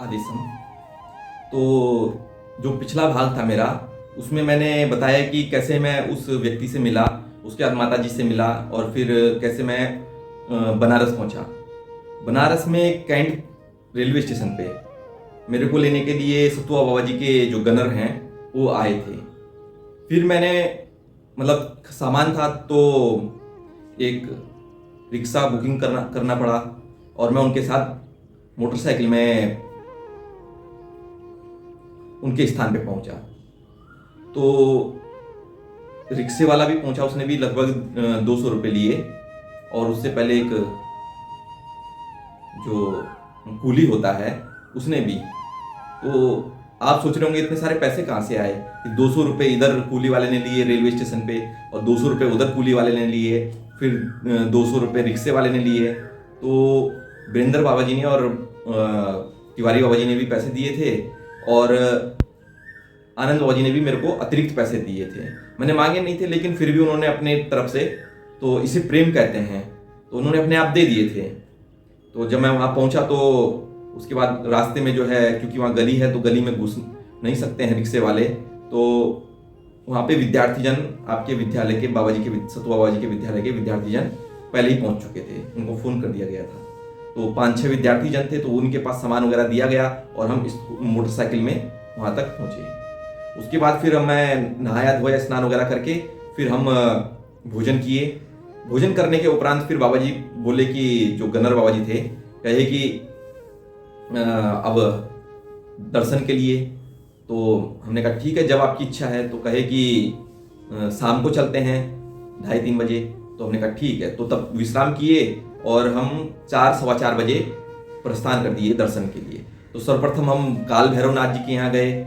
आदेशम। तो जो पिछला भाग था मेरा, उसमें मैंने बताया कि कैसे मैं उस व्यक्ति से मिला, उसके बाद माता जी से मिला, और फिर कैसे मैं बनारस पहुंचा। बनारस में कैंट रेलवे स्टेशन पे मेरे को लेने के लिए सतुआ बाबा जी के जो गनर हैं वो आए थे। फिर मैंने मतलब सामान था तो एक रिक्शा बुकिंग करना पड़ा, और मैं उनके साथ मोटरसाइकिल में उनके स्थान पे पहुंचा। तो रिक्शे वाला भी पहुंचा, उसने भी लगभग 200 रुपये लिए, और उससे पहले एक जो कूली होता है उसने भी। तो आप सोच रहे होंगे इतने सारे पैसे कहाँ से आए कि 200 रुपये इधर कूली वाले ने लिए रेलवे स्टेशन पे, और 200 रुपये उधर कूली वाले ने लिए, फिर 200 रुपये रिक्शे वाले ने लिए। तो वीरेंद्र बाबा जी ने और तिवारी बाबा जी ने भी पैसे दिए थे, और आनंद बाबा जी ने भी मेरे को अतिरिक्त पैसे दिए थे। मैंने मांगे नहीं थे, लेकिन फिर भी उन्होंने अपने तरफ से, तो इसे प्रेम कहते हैं, तो उन्होंने अपने आप दे दिए थे। तो जब मैं वहाँ पहुँचा तो उसके बाद रास्ते में जो है, क्योंकि वहाँ गली है तो गली में घुस नहीं सकते हैं रिक्शे वाले, तो वहाँ पे विद्यार्थीजन आपके विद्यालय के बाबा जी के सतुआ बाबा जी के विद्यालय के विद्यार्थीजन पहले ही पहुँच चुके थे, उनको फ़ोन कर दिया गया था। तो 5-6 विद्यार्थीजन थे, तो उनके पास सामान वगैरह दिया गया, और हम इस मोटरसाइकिल में वहाँ तक पहुँचे। उसके बाद फिर मैं नहाया धोया, स्नान वगैरह करके फिर हम भोजन किए। भोजन करने के उपरांत फिर बाबा जी बोले कि जो गनर बाबा जी थे, कहे कि अब दर्शन के लिए। तो हमने कहा ठीक है, जब आपकी इच्छा है। तो कहे कि शाम को चलते हैं 2:30-3 बजे। तो हमने कहा ठीक है। तो तब विश्राम किए, और हम 4-4:15 बजे प्रस्थान कर दिए दर्शन के लिए। तो सर्वप्रथम हम काल भैरवनाथ जी के यहाँ गए।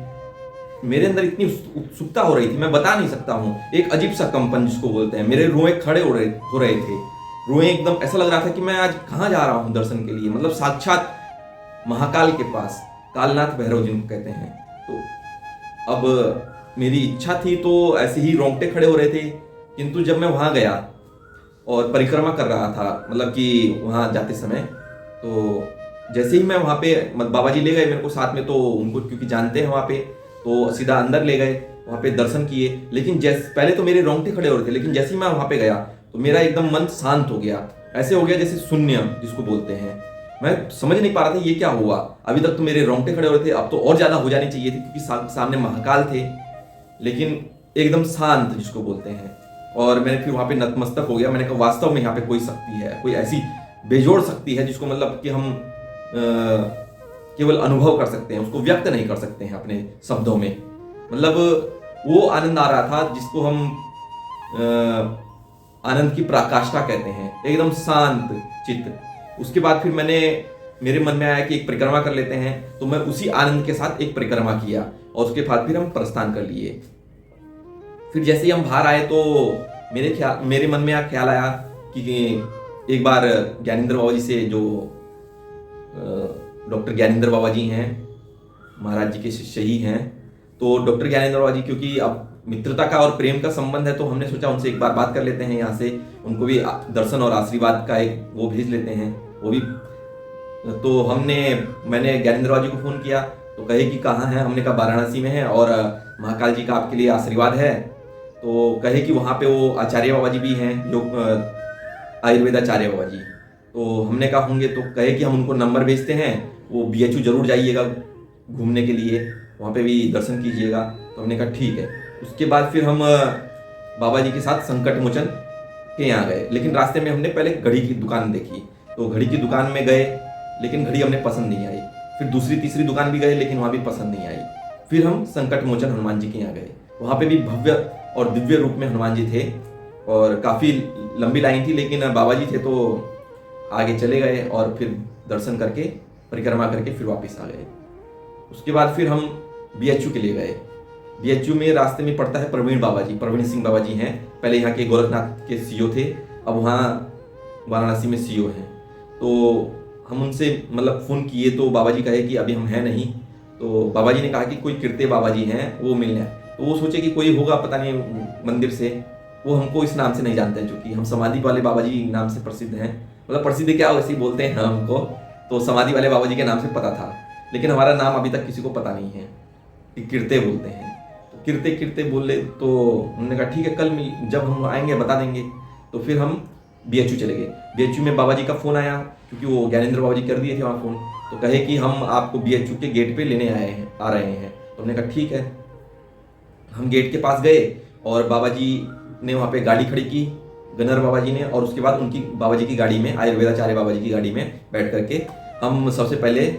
मेरे अंदर इतनी उत्सुकता हो रही थी, मैं बता नहीं सकता हूँ। एक अजीब सा कंपन जिसको बोलते हैं, मेरे रोए खड़े हो रहे थे। रोए एकदम ऐसा लग रहा था कि मैं आज कहाँ जा रहा हूँ दर्शन के लिए, मतलब साक्षात महाकाल के पास, कालनाथ भैरव जिनको कहते हैं। तो अब मेरी इच्छा थी, तो ऐसे ही रोंगटे खड़े हो रहे थे। किंतु जब मैं वहाँ गया और परिक्रमा कर रहा था, मतलब कि वहाँ जाते समय, तो जैसे ही मैं वहाँ पे बाबा जी ले गए मेरे को साथ में, तो उनको क्योंकि जानते हैं वहाँ पे, तो सीधा अंदर ले गए, वहाँ पे दर्शन किए। लेकिन जैसे पहले तो मेरे रोंगटे खड़े हो रहे थे, लेकिन जैसे ही मैं वहाँ पे गया तो मेरा एकदम मन शांत हो गया। ऐसे हो गया जैसे शून्य जिसको बोलते हैं। मैं समझ नहीं पा रहा था ये क्या हुआ। अभी तक तो मेरे रोंगटे खड़े हो रहे थे, अब तो और ज़्यादा हो जानी चाहिए थी, क्योंकि सामने महाकाल थे, लेकिन एकदम शांत जिसको बोलते हैं। और मैंने फिर वहाँ पे नतमस्तक हो गया। मैंने कहा वास्तव में यहाँ पे कोई शक्ति है, कोई ऐसी बेजोड़ शक्ति है जिसको मतलब कि हम केवल अनुभव कर सकते हैं, उसको व्यक्त नहीं कर सकते हैं अपने शब्दों में। मतलब वो आनंद आ रहा था जिसको हम आनंद की पराकाष्ठा कहते हैं, एकदम शांत चित्त। उसके बाद फिर मेरे मन में आया कि एक परिक्रमा कर लेते हैं, तो मैं उसी आनंद के साथ एक परिक्रमा किया, और उसके बाद फिर हम प्रस्थान कर लिए। फिर जैसे ही हम बाहर आए तो मेरे मन में ख्याल आया कि एक बार ज्ञानेंद्र बाबा जी से, जो डॉक्टर ज्ञानेंद्र बाबा जी हैं, महाराज जी के शिष्य ही हैं, तो डॉक्टर ज्ञानेंद्र बाबा जी, क्योंकि अब मित्रता का और प्रेम का संबंध है, तो हमने सोचा उनसे एक बार बात कर लेते हैं यहाँ से, उनको भी दर्शन और आशीर्वाद का एक वो भेज लेते हैं वो भी। तो मैंने ज्ञानेंद्र बाबा जी को फ़ोन किया, तो कहे कि कहाँ हैं। हमने कहा वाराणसी में है, और महाकाल जी का आपके लिए आशीर्वाद है। तो कहे कि वहाँ पे वो आचार्य बाबा जी भी हैं, जो आयुर्वेद आचार्य बाबा जी। तो हमने कहा होंगे। तो कहे कि हम उनको नंबर भेजते हैं, वो BHU जरूर जाइएगा घूमने के लिए, वहाँ पे भी दर्शन कीजिएगा। तो हमने कहा ठीक है। उसके बाद फिर हम बाबा जी के साथ संकट मोचन के यहाँ गए, लेकिन रास्ते में हमने पहले घड़ी की दुकान देखी। तो घड़ी की दुकान में गए, लेकिन घड़ी हमें पसंद नहीं आई। फिर दूसरी तीसरी दुकान भी गए, लेकिन वहाँ भी पसंद नहीं आई। फिर हम संकट मोचन हनुमान जी के यहाँ गए। वहाँ पे भी भव्य और दिव्य रूप में हनुमान जी थे, और काफ़ी लंबी लाइन थी, लेकिन बाबा जी थे तो आगे चले गए, और फिर दर्शन करके परिक्रमा करके फिर वापस आ गए। उसके बाद फिर हम BHU के लिए गए। BHU में रास्ते में पड़ता है प्रवीण सिंह बाबा जी हैं, पहले यहाँ के गोरखनाथ के CO थे, अब वहाँ वाराणसी में CO हैं। तो हम उनसे मतलब फ़ोन किए, तो बाबा जी कहे कि अभी हम हैं नहीं। तो बाबा जी ने कहा कि कोई कीर्ते बाबा जी हैं, वो मिलने आए। तो वो सोचे कि कोई होगा पता नहीं मंदिर से, वो हमको इस नाम से नहीं जानते हैं, क्योंकि हम समाधि वाले बाबा जी नाम से प्रसिद्ध हैं। मतलब प्रसिद्ध क्या, वैसे ही बोलते हैं हमको, तो समाधि वाले बाबा जी के नाम से पता था। लेकिन हमारा नाम अभी तक किसी को पता नहीं है, कि किरते बोलते हैं। तो किरते किरते बोले तो उन्होंने कहा ठीक है, कल जब हम आएंगे बता देंगे। तो फिर हम BHU चले गए। BHU में बाबा जी का फ़ोन आया, क्योंकि वो ज्ञानेंद्र बाबा जी कर दिए थे वहाँ फ़ोन। तो कहे कि हम आपको BHU के गेट पे लेने आ रहे हैं। तो हमने कहा ठीक है। हम गेट के पास गए और बाबा जी ने वहाँ पे गाड़ी खड़ी की, गनर बाबा जी ने, और उसके बाद उनकी बाबा जी की गाड़ी में, आयुर्वेदाचार्य बाबा जी की गाड़ी में बैठ करके हम सबसे पहले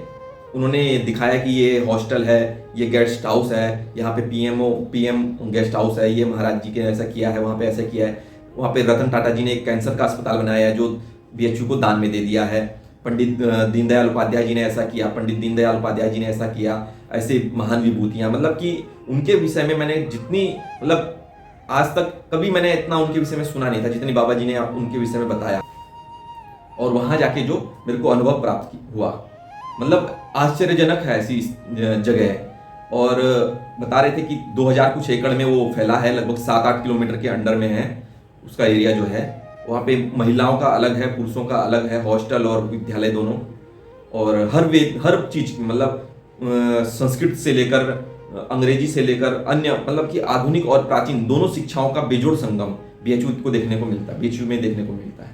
उन्होंने दिखाया कि ये हॉस्टल है, ये गेस्ट हाउस है, यहाँ पे PM गेस्ट हाउस है, ये महाराज जी के ऐसा किया है, वहाँ पे ऐसा किया है। वहाँ पे रतन टाटा जी ने एक कैंसर का अस्पताल बनाया है जो BHU को दान में दे दिया है। पंडित दीनदयाल उपाध्याय जी ने ऐसा किया, पंडित दीनदयाल उपाध्याय जी ने ऐसा किया। ऐसे महान विभूतियाँ, मतलब कि उनके विषय में मैंने जितनी, मतलब आज तक कभी मैंने इतना उनके विषय में सुना नहीं था जितनी बाबा जी ने उनके विषय में बताया। और वहाँ जाके जो मेरे को अनुभव प्राप्त हुआ, मतलब आश्चर्यजनक है ऐसी जगह। और बता रहे थे कि 2000 कुछ एकड़ में वो फैला है, लगभग 7-8 किलोमीटर के अंडर में है उसका एरिया जो है। वहाँ पे महिलाओं का अलग है, पुरुषों का अलग है, हॉस्टल और विद्यालय दोनों। और हर चीज़, मतलब संस्कृत से लेकर अंग्रेजी से लेकर अन्य, मतलब कि आधुनिक और प्राचीन दोनों शिक्षाओं का बेजोड़ संगम BHU को देखने को मिलता है, BHU में देखने को मिलता है।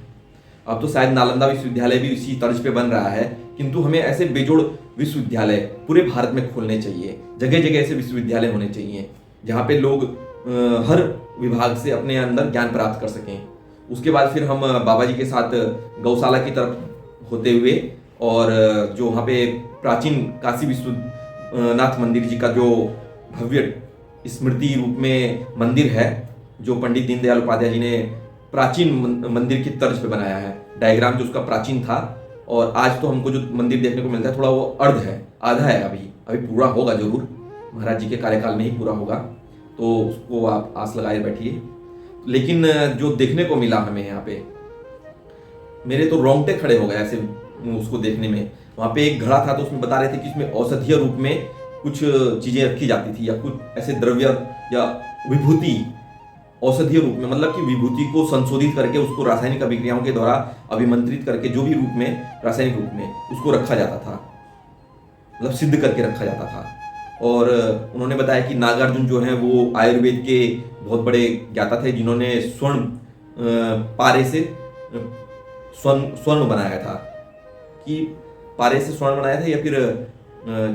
अब तो शायद नालंदा विश्वविद्यालय भी इसी तर्ज पे बन रहा है, किंतु हमें ऐसे बेजोड़ विश्वविद्यालय पूरे भारत में खोलने चाहिए। जगह जगह ऐसे विश्वविद्यालय होने चाहिए जहाँ पे लोग हर विभाग से अपने अंदर ज्ञान प्राप्त कर सकें। उसके बाद फिर हम बाबा जी के साथ गौशाला की तरफ होते हुए, और जो वहाँ पे प्राचीन काशी विश्वनाथ मंदिर जी का जो भव्य स्मृति रूप में मंदिर है, जो पंडित दीनदयाल उपाध्याय जी ने प्राचीन मंदिर की तर्ज पे बनाया है। डायग्राम जो उसका प्राचीन था, और आज तो हमको जो मंदिर देखने को मिलता है थोड़ा वो अर्ध है, आधा है। अभी पूरा होगा जरूर, महाराज जी के कार्यकाल में ही पूरा होगा, तो उसको आप आस लगाए बैठिए। लेकिन जो देखने को मिला हमें यहाँ पे, मेरे तो रोंगटे खड़े हो गए ऐसे उसको देखने में। वहाँ पे एक घड़ा था, तो उसमें बता रहे थे कि उसमें औषधीय रूप में कुछ चीजें रखी जाती थी, या कुछ ऐसे द्रव्य या विभूति औषधीय रूप में, मतलब कि विभूति को संशोधित करके उसको रासायनिक अभिक्रियाओं के द्वारा अभिमंत्रित करके जो भी रूप में, रासायनिक रूप में उसको रखा जाता था, मतलब सिद्ध करके रखा जाता था। और उन्होंने बताया कि नागार्जुन जो है वो आयुर्वेद के बहुत बड़े ज्ञाता थे, जिन्होंने स्वर्ण पारे से स्वर्ण बनाया था, कि पारे से स्वर्ण बनाया था, या फिर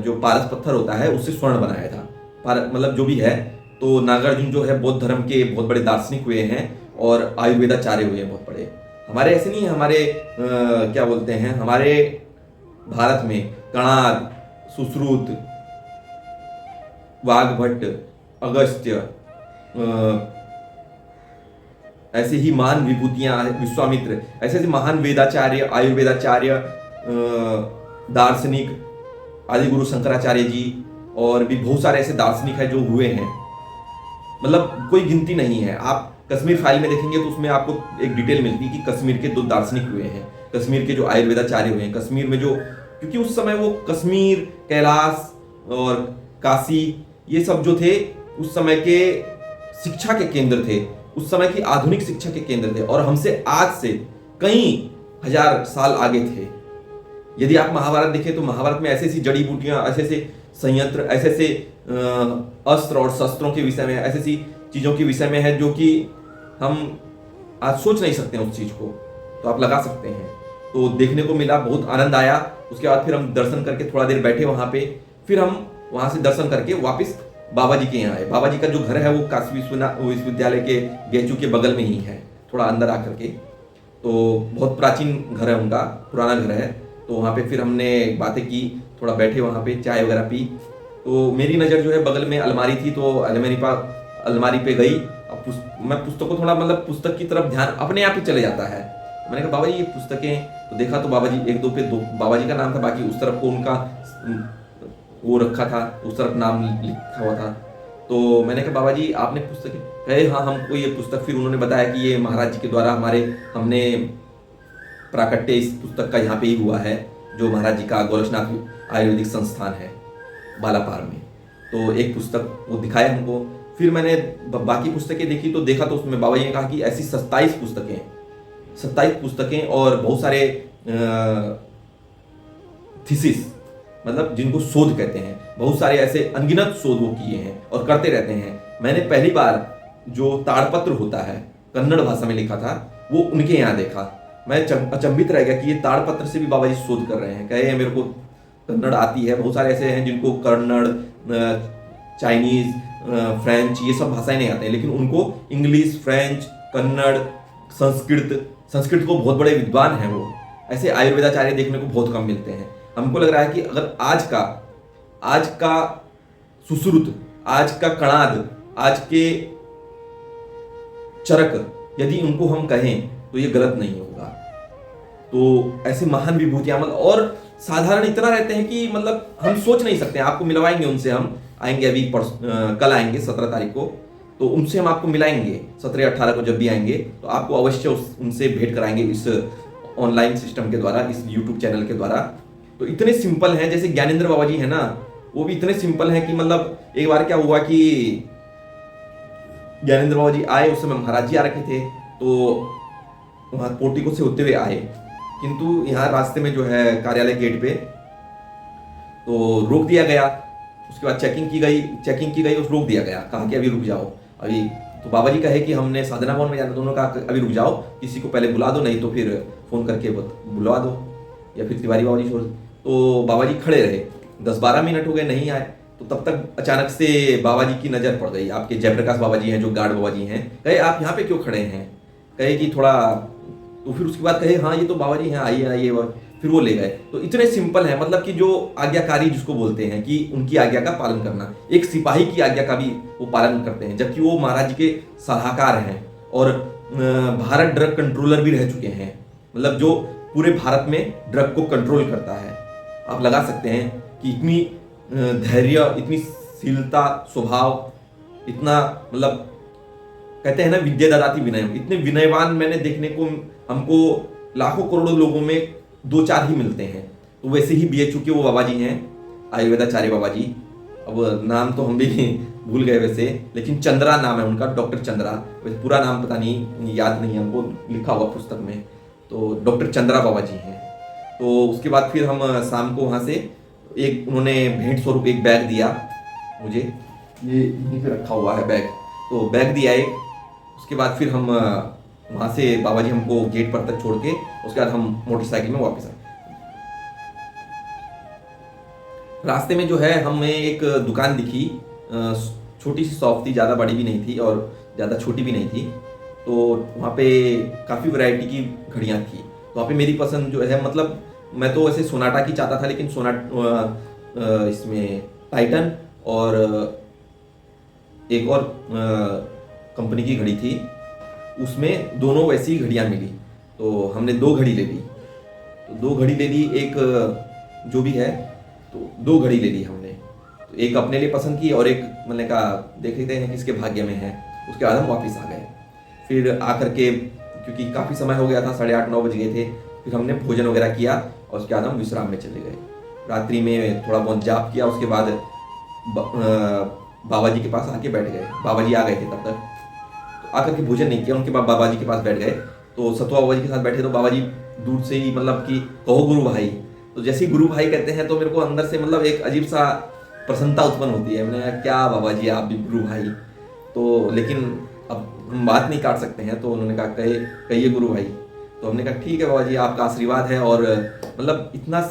जो पारस पत्थर होता है उससे स्वर्ण बनाया था, मतलब जो भी है। तो नागार्जुन जो है बौद्ध धर्म के बहुत बड़े दार्शनिक हुए हैं और आयुर्वेदाचार्य हुए हैं बहुत बड़े। हमारे ऐसे नहीं है, हमारे क्या बोलते हैं, हमारे भारत में कणाद, सुश्रुत, वाघभट्ट, अगस्त्य, ऐसे ही महान विभूतियां, विश्वामित्र, ऐसे ऐसे महान वेदाचार्य, आयुर्वेदाचार्य, दार्शनिक, आदि गुरु शंकराचार्य जी, और भी बहुत सारे ऐसे दार्शनिक हैं जो हुए हैं, मतलब कोई गिनती नहीं है। आप कश्मीर फाइल में देखेंगे तो उसमें आपको एक डिटेल मिलती है कि कश्मीर के 2 दार्शनिक हुए हैं, कश्मीर के जो आयुर्वेदाचार्य हुए हैं, कश्मीर में जो, क्योंकि उस समय वो कश्मीर, कैलाश और काशी, ये सब जो थे उस समय के शिक्षा के केंद्र थे, उस समय की आधुनिक शिक्षा के केंद्र थे, और हमसे आज से कई हजार साल आगे थे। यदि आप महाभारत देखें तो महाभारत में ऐसे ऐसी जड़ी बूटियां, ऐसे ऐसे संयंत्र, ऐसे ऐसे अस्त्र और शस्त्रों के विषय में, ऐसी ऐसी चीजों के विषय में है जो कि हम आज सोच नहीं सकते हैं उस चीज को, तो आप लगा सकते हैं। तो देखने को मिला, बहुत आनंद आया। उसके बाद फिर हम दर्शन करके थोड़ा देर बैठे वहां पे, फिर हम वहां से दर्शन करके वापस बाबा जी के यहाँ आए। बाबा जी का जो घर है वो काशी विश्वविद्यालय के BHU के बगल में ही है, थोड़ा अंदर आकर के। तो बहुत प्राचीन घर है उनका, पुराना घर है। तो वहाँ पे फिर हमने बातें की, थोड़ा बैठे वहाँ पे, चाय वगैरह पी। तो मेरी नज़र जो है बगल में अलमारी थी, तो अलमारी पे गई। अब मैं पुस्तक को थोड़ा, मतलब पुस्तक की तरफ ध्यान अपने आप ही चले जाता है। मैंने कहा बाबा जी ये पुस्तकें, तो देखा तो बाबा जी 1-2 पे बाबा जी का नाम था, बाकी उस तरफ को उनका वो रखा था, उस तरफ नाम लिखा हुआ था। तो मैंने कहा बाबा जी आपने पुस्तकें, कहे हाँ हमको ये पुस्तक, फिर उन्होंने बताया कि ये महाराज जी के द्वारा हमने प्राकट्य इस पुस्तक का यहाँ पे ही हुआ है, जो महाराज जी का गोरक्षनाथ आयुर्वेदिक संस्थान है बालापार में। तो एक पुस्तक वो दिखाया हमको, फिर मैंने बाकी पुस्तकें देखी, तो देखा तो उसमें बाबा जी ने कहा कि ऐसी 27 पुस्तकें और बहुत सारे थीसिस, मतलब जिनको शोध कहते हैं, बहुत सारे ऐसे अनगिनत शोध वो किए हैं और करते रहते हैं। मैंने पहली बार जो ताड़पत्र होता है कन्नड़ भाषा में लिखा था वो उनके यहाँ देखा। मैं अचंभित रह गया कि ये ताड़पत्र से भी बाबा जी शोध कर रहे हैं। कहे मेरे को कन्नड़ आती है, बहुत सारे ऐसे हैं जिनको कन्नड़, चाइनीज, फ्रेंच, ये सब भाषाएं नहीं आते हैं, लेकिन उनको इंग्लिश, फ्रेंच, कन्नड़, संस्कृत को बहुत बड़े विद्वान हैं वो। ऐसे आयुर्वेदाचार्य देखने को बहुत कम मिलते हैं। हमको लग रहा है कि अगर आज का सुश्रुत, आज का कणाद, आज के चरक यदि उनको हम कहें तो ये गलत नहीं होगा। तो ऐसे महान विभूतियां मतलब और साधारण इतना रहते हैं कि मतलब हम सोच नहीं सकते हैं। आपको मिलवाएंगे उनसे, हम आएंगे अभी कल आएंगे 17 तारीख को, तो उनसे हम आपको मिलाएंगे 17-18 को जब भी आएंगे तो आपको अवश्य उनसे भेंट कराएंगे इस ऑनलाइन सिस्टम के द्वारा, इस यूट्यूब चैनल के द्वारा। तो इतने सिंपल हैं, जैसे ज्ञानेंद्र बाबा जी है ना, वो भी इतने सिंपल हैं कि मतलब एक बार क्या हुआ कि ज्ञानेंद्र बाबा जी आए, उस समय महाराज जी आ रखे थे, तो वहाँ पोर्टिको से होते हुए आए, किंतु यहाँ रास्ते में जो है कार्यालय गेट पे तो रोक दिया गया। उसके बाद चेकिंग की गई, उस रोक दिया गया, कहा कि अभी रुक जाओ अभी। तो बाबा जी कहे कि हमने साधना भवन में जाना, दोनों कहा अभी रुक जाओ, किसी को पहले बुला दो, नहीं तो फिर फोन करके बुलवा दो, या फिर तिवारी बाबा जी छोड़। तो बाबा जी खड़े रहे, 10-12 मिनट हो गए, नहीं आए। तो तब तक अचानक से बाबा जी की नज़र पड़ गई, आपके जयप्रकाश बाबा जी हैं जो गार्ड बाबा जी हैं। कहे आप यहाँ पे क्यों खड़े हैं? कहे कि थोड़ा, तो फिर उसके बाद कहे हाँ ये तो बाबा जी हैं, आइए आइए, फिर वो ले गए। तो इतने सिंपल है, मतलब कि जो आज्ञाकारी जिसको बोलते हैं कि उनकी आज्ञा का पालन करना, एक सिपाही की आज्ञा का भी वो पालन करते हैं, जबकि वो महाराज जी के सलाहकार हैं और भारत ड्रग कंट्रोलर भी रह चुके हैं, मतलब जो पूरे भारत में ड्रग को कंट्रोल करता है। आप लगा सकते हैं कि इतनी धैर्य, इतनी शीलता स्वभाव, इतना मतलब कहते हैं ना विद्या ददाति विनय, इतने विनयवान मैंने देखने को, हमको लाखों करोड़ों लोगों में 2-4 ही मिलते हैं। तो वैसे ही बीएचयू के वो बाबा जी हैं, आयुर्वेदाचार्य बाबा जी। अब नाम तो हम भी भूल गए वैसे, लेकिन चंद्रा नाम है उनका, डॉक्टर चंद्रा। वैसे पूरा नाम पता नहीं, याद नहीं है हमको, लिखा हुआ पुस्तक में। तो डॉक्टर चंद्रा बाबा जी हैं। तो उसके बाद फिर हम शाम को वहाँ से एक, उन्होंने भेंट स्वरूप एक बैग दिया मुझे, ये यहीं पे रखा हुआ है बैग, तो बैग दिया एक। उसके बाद फिर हम वहाँ से बाबा जी हमको गेट पर तक छोड़ के, उसके बाद हम मोटरसाइकिल में वापस आए। रास्ते में जो है हमें एक दुकान दिखी, छोटी सी शॉप थी, ज़्यादा बड़ी भी नहीं थी और ज़्यादा छोटी भी नहीं थी। तो वहाँ पे काफ़ी वैरायटी की घड़ियाँ थी। तो वहाँ पे मेरी पसंद जो है, मतलब मैं तो वैसे सोनाटा की चाहता था, लेकिन इसमें टाइटन और एक और कंपनी की घड़ी थी, उसमें दोनों वैसी ही घड़ियाँ मिली। तो हमने 2 घड़ी ले ली, तो 2 घड़ी ले ली, एक जो भी है, तो 2 घड़ी ले ली हमने। तो एक अपने लिए पसंद की और एक मैंने कहा देख लेते हैं किसके भाग्य में है। उसके बाद हम वापस आ गए। फिर आकर के, क्योंकि काफ़ी समय हो गया था, 8:30-9 बज गए थे, फिर हमने भोजन वगैरह किया और उसके बाद हम विश्राम में चले गए। रात्रि में थोड़ा बहुत जाप किया, उसके बाद बाबा जी के पास आके बैठ गए। बाबा जी आ गए थे तब तक, तो आकर के भोजन नहीं किया, उनके बाद बाबा जी के पास बैठ गए। तो सतुआ बाबा जी के साथ बैठे, तो बाबा जी दूर से ही मतलब कि कहो गुरु भाई, तो जैसे ही गुरु भाई कहते हैं तो मेरे को अंदर से मतलब एक अजीब सा प्रसन्नता उत्पन्न होती है। मैंने कहा क्या बाबा जी आप भी गुरु भाई, तो लेकिन अब हम बात नहीं काट सकते हैं, तो उन्होंने कहा कहिए गुरु भाई। तो हमने कहा ठीक है बाबा जी, आपका आशीर्वाद है। और मतलब इतना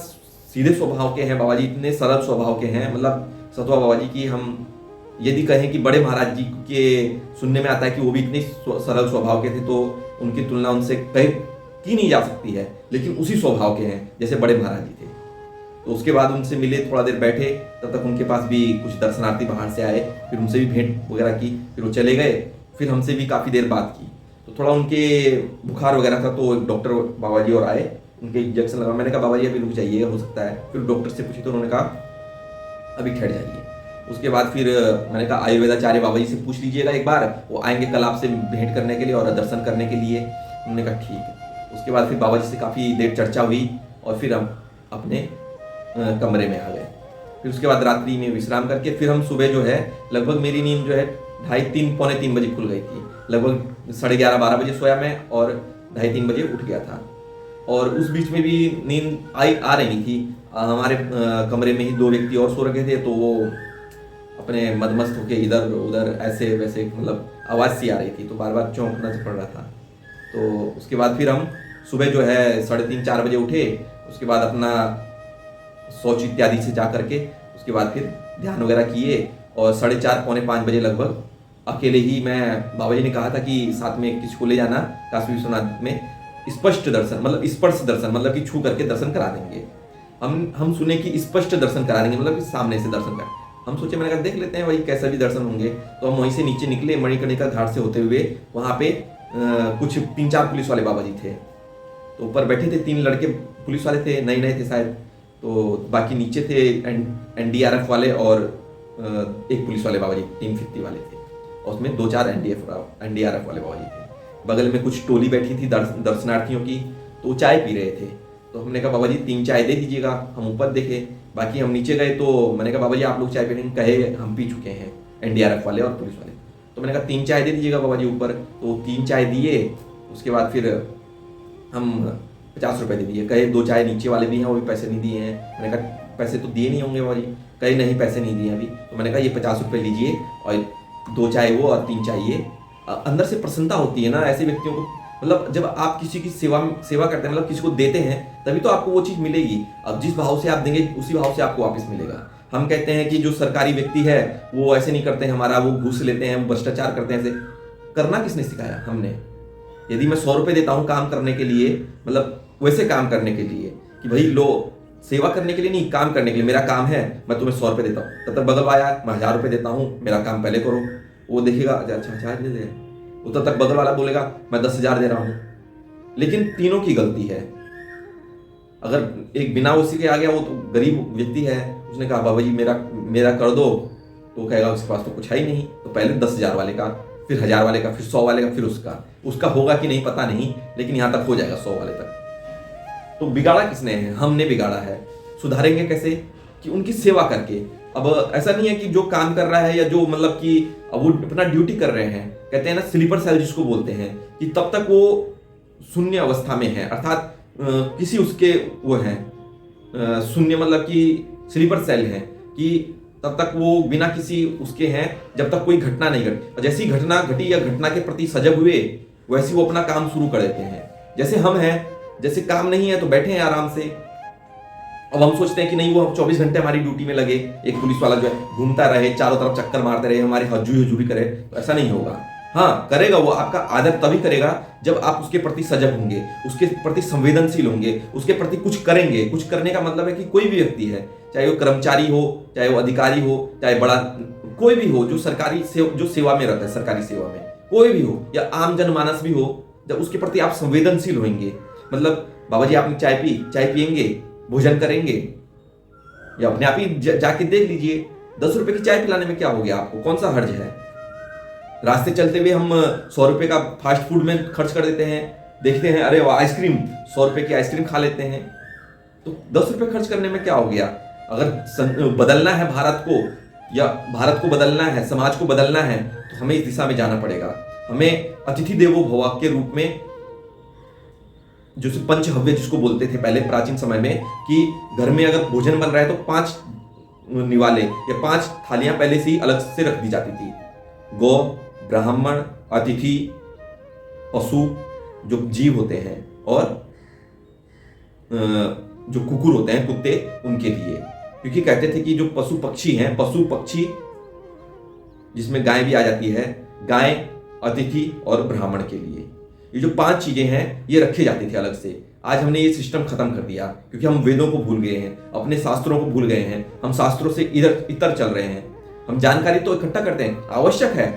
सीधे स्वभाव के हैं बाबा जी, इतने सरल स्वभाव के हैं, मतलब सतुआ बाबा जी की हम यदि कहें कि बड़े महाराज जी के सुनने में आता है कि वो भी इतने सरल स्वभाव के थे, तो उनकी तुलना उनसे की नहीं जा सकती है, लेकिन उसी स्वभाव के हैं जैसे बड़े महाराज जी थे। तो उसके बाद उनसे मिले, थोड़ा देर बैठे, तब तक उनके पास भी कुछ दर्शनार्थी बाहर से आए, फिर उनसे भी भेंट वगैरह की, फिर वो चले गए। फिर हमसे भी काफ़ी देर बात की। तो थोड़ा उनके बुखार वगैरह था, तो डॉक्टर बाबा जी और आए, उनके इंजेक्शन लगा। मैंने कहा बाबा जी अभी रुक जाइए, हो सकता है। फिर डॉक्टर से पूछी तो उन्होंने कहा अभी ठहर जाइए। उसके बाद फिर मैंने कहा आयुर्वेदाचार्य बाबा जी से पूछ लीजिएगा एक बार, वो आएंगे कल आपसे भेंट करने के लिए और दर्शन करने के लिए। उन्होंने कहा ठीक है। उसके बाद फिर बाबा जी से काफ़ी देर चर्चा हुई और फिर हम अपने कमरे में आ गए। फिर उसके बाद रात्रि में विश्राम करके फिर हम सुबह जो है, लगभग मेरी नींद जो है 2:30 पौने 3 बजे खुल गई थी। लगभग 11:30-12 बजे सोया मैं और 2:30-3 बजे उठ गया था। और उस बीच में भी नींद आ रही थी। हमारे कमरे में ही 2 व्यक्ति और सो रखे थे, तो वो अपने मदमस्त होके इधर उधर ऐसे वैसे मतलब आवाज़ सी आ रही थी, तो बार बार चौंकना पड़ रहा था। तो उसके बाद फिर हम सुबह जो है 3:30-4 बजे उठे। उसके बाद अपना शौच इत्यादि से जा करके उसके बाद फिर ध्यान वगैरह किए, और 4:30-4:45 बजे लगभग अकेले ही मैं, बाबा जी ने कहा था कि साथ में किसी को ले जाना, काशी विश्वनाथ में स्पष्ट दर्शन मतलब स्पर्श दर्शन मतलब कि छू करके दर्शन करा देंगे। हम सुने कि स्पष्ट दर्शन करा देंगे मतलब कि सामने से दर्शन कर। हम सोचे, मैंने कहा देख लेते हैं वही कैसा भी दर्शन होंगे। तो हम वहीं से नीचे निकले, मणिकर्णिका घाट से होते हुए वहाँ पे कुछ 3-4 पुलिस वाले बाबा जी थे। तो ऊपर बैठे थे 3 लड़के पुलिस वाले थे, नए नए थे शायद। तो बाकी नीचे थे NDRF वाले और एक पुलिस वाले बाबा जी, टीम 50 वाले थे, और उसमें 2-4 NDRF वाले बाबा जी थे। बगल में कुछ टोली बैठी थी दर्शनार्थियों की, तो वो चाय पी रहे थे। तो हमने कहा बाबा जी 3 चाय दे दीजिएगा। हम ऊपर देखे, बाकी हम नीचे गए, तो मैंने कहा बाबा जी आप लोग चाय पीने कहे, हम पी चुके हैं NDRF वाले और पुलिस वाले। तो मैंने कहा 3 चाय दे दीजिएगा बाबा जी ऊपर। तो 3 चाय दिए। उसके बाद फिर हम 50 रुपये दे दिए। कहे 2 चाय नीचे वाले भी हैं, वो भी पैसे नहीं दिए हैं। मैंने कहा पैसे तो दिए नहीं होंगे बाबा जी। कहे नहीं पैसे नहीं दिए अभी। तो मैंने कहा ये 50 रुपये लीजिए, और 2 चाय वो और 3 चाय ये। अंदर से प्रसन्नता होती है ना ऐसे व्यक्तियों को, मतलब जब आप किसी की सेवा करते हैं, मतलब किसी को देते हैं, तभी तो आपको वो चीज़ मिलेगी। अब जिस भाव से आप देंगे उसी भाव से आपको वापस मिलेगा। हम कहते हैं कि जो सरकारी व्यक्ति है वो ऐसे नहीं करते हैं हमारा, वो घूस लेते हैं, वो भ्रष्टाचार करते हैं। ऐसे करना किसने सिखाया? हमने। यदि मैं 100 रुपये देता हूँ काम करने के लिए, मतलब वैसे काम करने के लिए कि भाई लो, सेवा करने के लिए नहीं, काम करने के लिए, मेरा काम है, मैं तुम्हें 100 रुपये देता हूँ, तब तक बगल आया मैं 1000 रुपये देता हूँ, मेरा काम पहले करो। वो देखेगा अच्छा 1000 दे दे, वो तब तक बगल वाला बोलेगा मैं 10,000 दे रहा हूँ। लेकिन तीनों की गलती है। अगर एक बिना उसी के आ गया, वो तो गरीब व्यक्ति है, उसने कहा बाबा जी मेरा कर दो, तो वो कहेगा उसके पास तो कुछ है ही नहीं। तो पहले 10,000 वाले का, फिर 1000 वाले का, फिर 100 वाले का, फिर उसका होगा कि नहीं पता नहीं, लेकिन यहाँ तक हो जाएगा 100 वाले तक। तो बिगाड़ा किसने है? हमने बिगाड़ा है। सुधारेंगे कैसे? कि उनकी सेवा करके। अब ऐसा नहीं है कि जो काम कर रहा है या जो मतलब कि वो अपना ड्यूटी कर रहे हैं, कहते हैं ना स्लीपर सेल जिसको बोलते हैं, कि तब तक वो शून्य अवस्था में है, अर्थात किसी उसके वो हैं शून्य मतलब कि स्लीपर सेल हैं, कि तब तक वो बिना किसी उसके हैं जब तक कोई घटना नहीं घटी। और जैसी घटना घटी या घटना के प्रति सजग हुए, वैसे वो अपना काम शुरू कर देते हैं। जैसे हम हैं, जैसे काम नहीं है तो बैठे हैं आराम से। अब हम सोचते हैं कि नहीं, वो 24 घंटे हमारी ड्यूटी में लगे, एक पुलिस वाला जो है घूमता रहे, चारों तरफ चक्कर मारते रहे, हमारी हजूरी करे, तो ऐसा नहीं होगा। हाँ करेगा, वो आपका आदर तभी करेगा जब आप उसके प्रति सजग होंगे, उसके प्रति संवेदनशील होंगे, उसके प्रति कुछ करेंगे। कुछ करने का मतलब है कि कोई भी व्यक्ति है, चाहे वो कर्मचारी हो, चाहे वो अधिकारी हो, चाहे बड़ा कोई भी हो जो सरकारी जो सेवा में रहता है, सरकारी सेवा में कोई भी हो, या आम जनमानस भी हो, जब उसके प्रति आप संवेदनशील होंगे, मतलब बाबा जी आपने चाय पियेंगे, भोजन करेंगे, या अपने आप ही जाके देख लीजिए 10 रुपए की चाय पिलाने में क्या हो गया आपको, कौन सा हर्ज है? रास्ते चलते हुए हम 100 रुपए का फास्ट फूड में खर्च कर देते हैं, देखते हैं अरे आइसक्रीम, 100 रुपए की आइसक्रीम खा लेते हैं। तो 10 रुपए खर्च करने में क्या हो गया? अगर बदलना है भारत को, या भारत को बदलना है, समाज को बदलना है, तो हमें इस दिशा में जाना पड़ेगा। हमें अतिथि देवो भव के रूप में, जो पंचहव्य जिसको बोलते थे पहले प्राचीन समय में, कि घर में अगर भोजन बन रहा है तो 5 निवाले या 5 थालियां पहले से ही अलग से रख दी जाती थी। गौ, ब्राह्मण, अतिथि, पशु जो जीव होते हैं, और जो कुकुर होते हैं, कुत्ते, उनके लिए। क्योंकि कहते थे कि जो पशु पक्षी हैं, पशु पक्षी जिसमें गाय भी आ जाती है, गाय, अतिथि और ब्राह्मण के लिए ये जो 5 चीजें हैं ये रखे जाती थी अलग से। आज हमने ये सिस्टम खत्म कर दिया, क्योंकि हम वेदों को भूल गए हैं, अपने शास्त्रों को भूल गए हैं, हम शास्त्रों से इतर चल रहे हैं। हम जानकारी तो इकट्ठा करते हैं, आवश्यक है,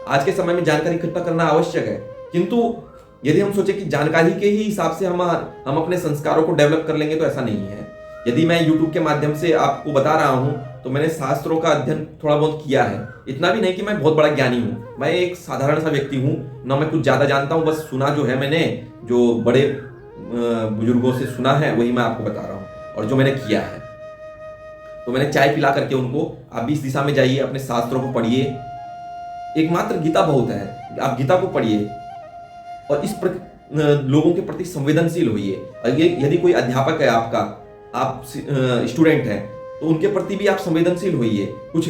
आज के समय में जानकारी इकट्ठा करना आवश्यक है, किंतु यदि हम सोचे कि जानकारी के ही हिसाब से हम अपने संस्कारों को डेवलप कर लेंगे, तो ऐसा नहीं है। यदि मैं YouTube के माध्यम से आपको बता रहा हूं, तो मैंने शास्त्रों का अध्ययन थोड़ा बहुत किया है, इतना भी नहीं कि मैं बहुत बड़ा ज्ञानी हूं, मैं एक साधारण सा व्यक्ति हूं, ना मैं कुछ ज्यादा जानता हूं, बस सुना जो है मैंने, जो बड़े बुजुर्गों से सुना है वही मैं आपको बता रहा हूं, और जो मैंने किया है। तो मैंने चाय पिला करके उनको, आप भी इस दिशा में जाइए, अपने शास्त्रों को पढ़िए, एकमात्र गीता बहुत है, आप गीता को पढ़िए, और इस लोगों के प्रति संवेदनशील होइए। यदि कोई अध्यापक है आपका, आप स्टूडेंट हैं तो उनके प्रति भी आप संवेदनशील होइए, कुछ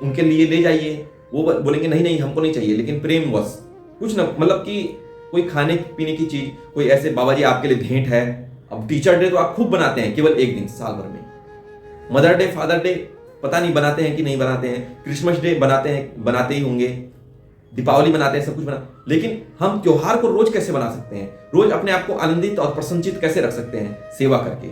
उनके लिए ले जाइए। वो बोलेंगे नहीं नहीं हमको नहीं चाहिए, लेकिन प्रेम वश कुछ ना, मतलब कि कोई खाने पीने की चीज, कोई ऐसे बाबा जी आपके लिए भेंट है। अब टीचर डे तो आप खूब बनाते हैं, केवल एक दिन साल भर में। मदर डे, फादर डे पता नहीं बनाते हैं कि नहीं बनाते हैं, क्रिसमस डे बनाते हैं, बनाते ही होंगे, दीपावली बनाते हैं, सब कुछ बना। लेकिन हम त्योहार को रोज कैसे बना सकते हैं? रोज अपने आप को आनंदित और प्रसन्नचित कैसे रख सकते हैं? सेवा करके।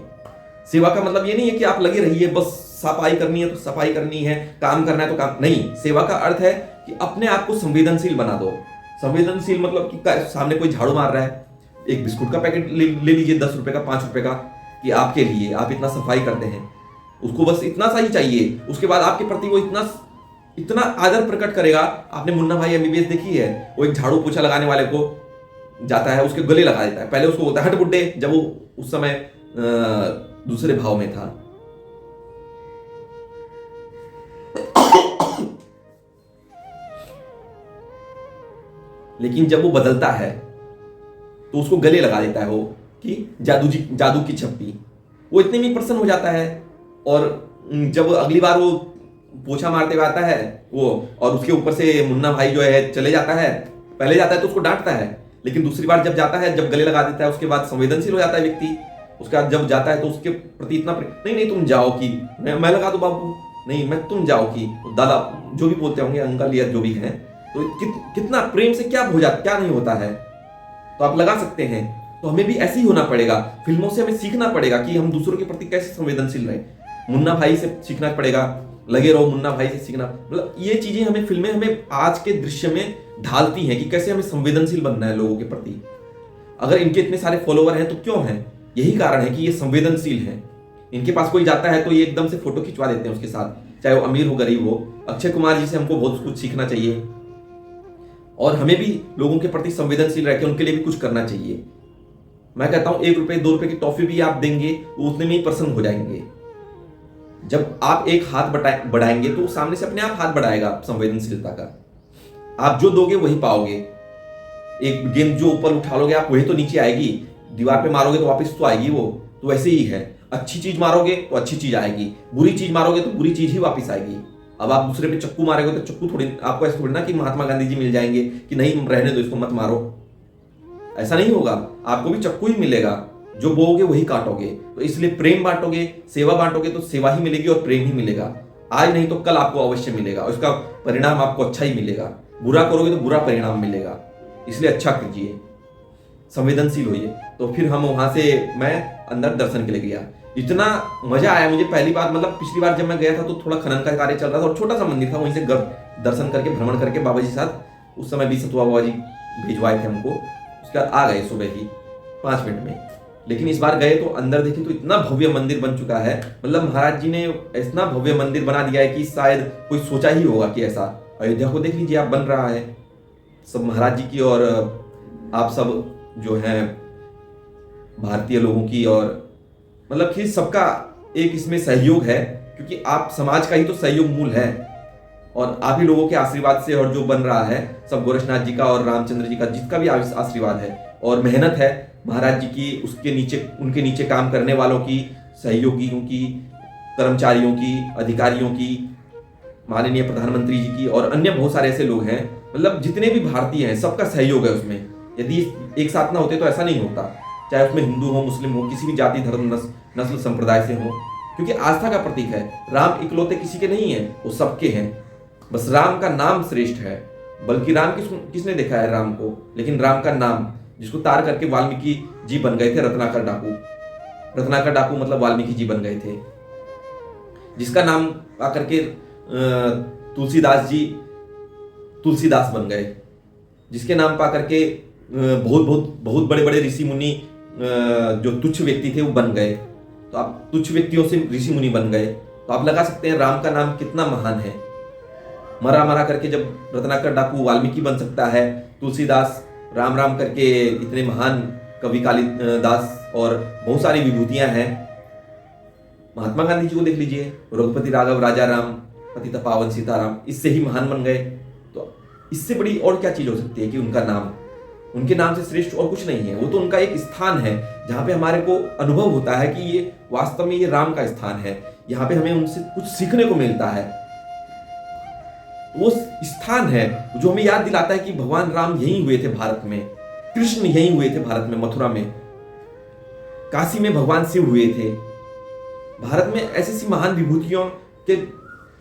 सेवा का मतलब ये नहीं है कि आप लगे रहिए, बस सफाई करनी है तो सफाई करनी है, काम करना है तो काम नहीं। सेवा का अर्थ है कि अपने आप को संवेदनशील बना दो। संवेदनशील मतलब कि सामने कोई झाड़ू मार रहा है, एक बिस्कुट का पैकेट ले लीजिए 10 रुपए का, 5 रुपए का, कि आपके लिए, आप इतना सफाई करते हैं, उसको बस इतना सा ही चाहिए। उसके बाद आपके प्रति वो इतना आदर प्रकट करेगा। आपने मुन्ना भाई एमबीबीएस देखी है? वो एक झाड़ू पोछा लगाने वाले को जाता है, उसके गले लगा देता है। पहले उसको बोलता है हट बुड्ढे, जब वो उस समय दूसरे भाव में था। लेकिन जब वो बदलता है तो उसको गले लगा देता है वो, कि जादू की छप्पी। वो इतने में प्रसन्न हो जाता है। और जब अगली बार वो पोछा मारते हुए आता है वो, और उसके ऊपर से मुन्ना भाई जो है चले जाता है, पहले जाता है तो उसको डांटता है, लेकिन दूसरी बार जब जाता है, जब गले लगा देता है, उसके बाद संवेदनशील हो जाता है व्यक्ति। उसके बाद जब जाता है तो उसके प्रति इतना नहीं नहीं तुम जाओ कि मैं लगा दूं बाबू, नहीं मैं तुम जाओ कि दादा, जो भी बोलते होंगे अंकल या जो भी हैं, तो कितना प्रेम से क्या हो जाता, क्या नहीं होता है। तो आप लगा सकते हैं। तो हमें भी ऐसे ही होना पड़ेगा। फिल्मों से हमें सीखना पड़ेगा कि हम दूसरों के प्रति कैसे संवेदनशील रहें। मुन्ना भाई से सीखना पड़ेगा, लगे रहो मुन्ना भाई से सीखना। मतलब ये चीजें हमें फिल्में हमें आज के दृश्य में ढालती हैं कि कैसे हमें संवेदनशील बनना है लोगों के प्रति। अगर इनके इतने सारे फॉलोवर हैं तो क्यों हैं? यही कारण है कि ये संवेदनशील हैं। इनके पास कोई जाता है तो ये एकदम से फोटो खिंचवा देते हैं उसके साथ, चाहे वो अमीर हो गरीब हो। अक्षय कुमार जी से हमको बहुत कुछ सीखना चाहिए, और हमें भी लोगों के प्रति संवेदनशील रह के उनके लिए भी कुछ करना चाहिए। मैं कहता हूं 1 रुपए 2 रुपए की टॉफी भी आप देंगे वो उतने में ही प्रसन्न हो जाएंगे। जब आप एक हाथ बढ़ाएंगे तो सामने से अपने आप हाथ बढ़ाएगा संवेदनशीलता का। आप जो दोगे वही पाओगे। एक गेंद जो ऊपर उठा लोगे आप, वही तो नीचे आएगी। दीवार पे मारोगे तो वापस तो आएगी वो। तो वैसे ही है, अच्छी चीज मारोगे तो अच्छी चीज आएगी, बुरी चीज मारोगे तो बुरी चीज ही वापस आएगी। अब आप दूसरे पे चक्कू मारोगे तो चक्कू थोड़ी, आपको ऐसा थोड़ी ना कि महात्मा गांधी जी मिल जाएंगे कि नहीं रहने दो इसको मत मारो। ऐसा नहीं होगा, आपको भी चक्कू ही मिलेगा। जो बोओगे वही काटोगे। तो इसलिए प्रेम बांटोगे, सेवा बांटोगे तो सेवा ही मिलेगी और प्रेम ही मिलेगा। आज नहीं तो कल आपको अवश्य मिलेगा, और इसका परिणाम आपको अच्छा ही मिलेगा। बुरा करोगे तो बुरा परिणाम मिलेगा। इसलिए अच्छा कीजिए, संवेदनशील होइए। तो फिर हम वहां से, मैं अंदर दर्शन के लिए गया। इतना मजा आया मुझे पहली बार, मतलब पिछली बार जब मैं गया था तो थोड़ा खनन का कार्य चल रहा था और छोटा सा मंदिर था, वहीं से दर्शन करके भ्रमण करके बाबा जी साथ, उस समय भी सतुआ बाबा जी भिजवाए थे हमको। उसके बाद आ गए सुबह ही 5 मिनट में। लेकिन इस बार गए तो अंदर देखे तो इतना भव्य मंदिर बन चुका है। मतलब महाराज जी ने इतना भव्य मंदिर बना दिया है कि शायद कोई सोचा ही होगा कि ऐसा। अयोध्या को देख लीजिए आप, बन रहा है सब महाराज जी की, और आप सब जो हैं भारतीय लोगों की, और मतलब कि सबका एक इसमें सहयोग है, क्योंकि आप समाज का ही तो सहयोग मूल है। और आप ही लोगों के आशीर्वाद से और जो बन रहा है सब गोरखनाथ जी का और रामचंद्र जी का, जिसका भी आशीर्वाद है और मेहनत है महाराज जी की, उसके नीचे, उनके नीचे काम करने वालों की, सहयोगियों की, कर्मचारियों की, अधिकारियों की, माननीय प्रधानमंत्री जी की, और अन्य बहुत सारे ऐसे लोग हैं। मतलब जितने भी भारतीय हैं सबका सहयोग है उसमें। यदि एक साथ ना होते तो ऐसा नहीं होता, चाहे उसमें हिंदू हो, मुस्लिम हो, किसी भी जाति धर्म नस्ल संप्रदाय से हो, क्योंकि आस्था का प्रतीक है। राम इकलौते किसी के नहीं है, वो सबके हैं। बस राम का नाम श्रेष्ठ है, बल्कि राम किसने देखा है राम को, लेकिन राम का नाम, जिसको तार करके वाल्मीकि जी बन गए थे रत्नाकर डाकू। रत्नाकर डाकू मतलब वाल्मीकि जी बन गए थे, जिसका नाम आकर के तुलसीदास जी तुलसीदास बन गए, जिसके नाम पा करके बहुत बड़े बड़े ऋषि मुनि जो तुच्छ व्यक्ति थे वो बन गए। तो आप तुच्छ व्यक्तियों से ऋषि मुनि बन गए। तो आप लगा सकते हैं राम का नाम कितना महान है। मरा मरा करके जब रत्नाकर डाकू वाल्मीकि बन सकता है, तुलसीदास राम राम करके इतने महान कवि कालिदास, और बहुत सारी विभूतियां हैं। महात्मा गांधी जी को देख लीजिए, रघुपति राघव राजा राम, पतित पावन सीताराम, इससे ही महान बन गए। तो इससे बड़ी और क्या चीज हो सकती है कि उनका नाम उनके नाम से श्रेष्ठ और कुछ नहीं है। वो तो उनका एक स्थान है जहाँ पे हमारे को अनुभव होता है कि ये वास्तव में ये राम का स्थान है, यहाँ पे हमें उनसे कुछ सीखने को मिलता है। वो स्थान है जो हमें याद दिलाता है कि भगवान राम यहीं हुए थे भारत में, कृष्ण यहीं हुए थे भारत में, मथुरा में, काशी में भगवान शिव हुए थे। भारत में ऐसी सी महान विभूतियों के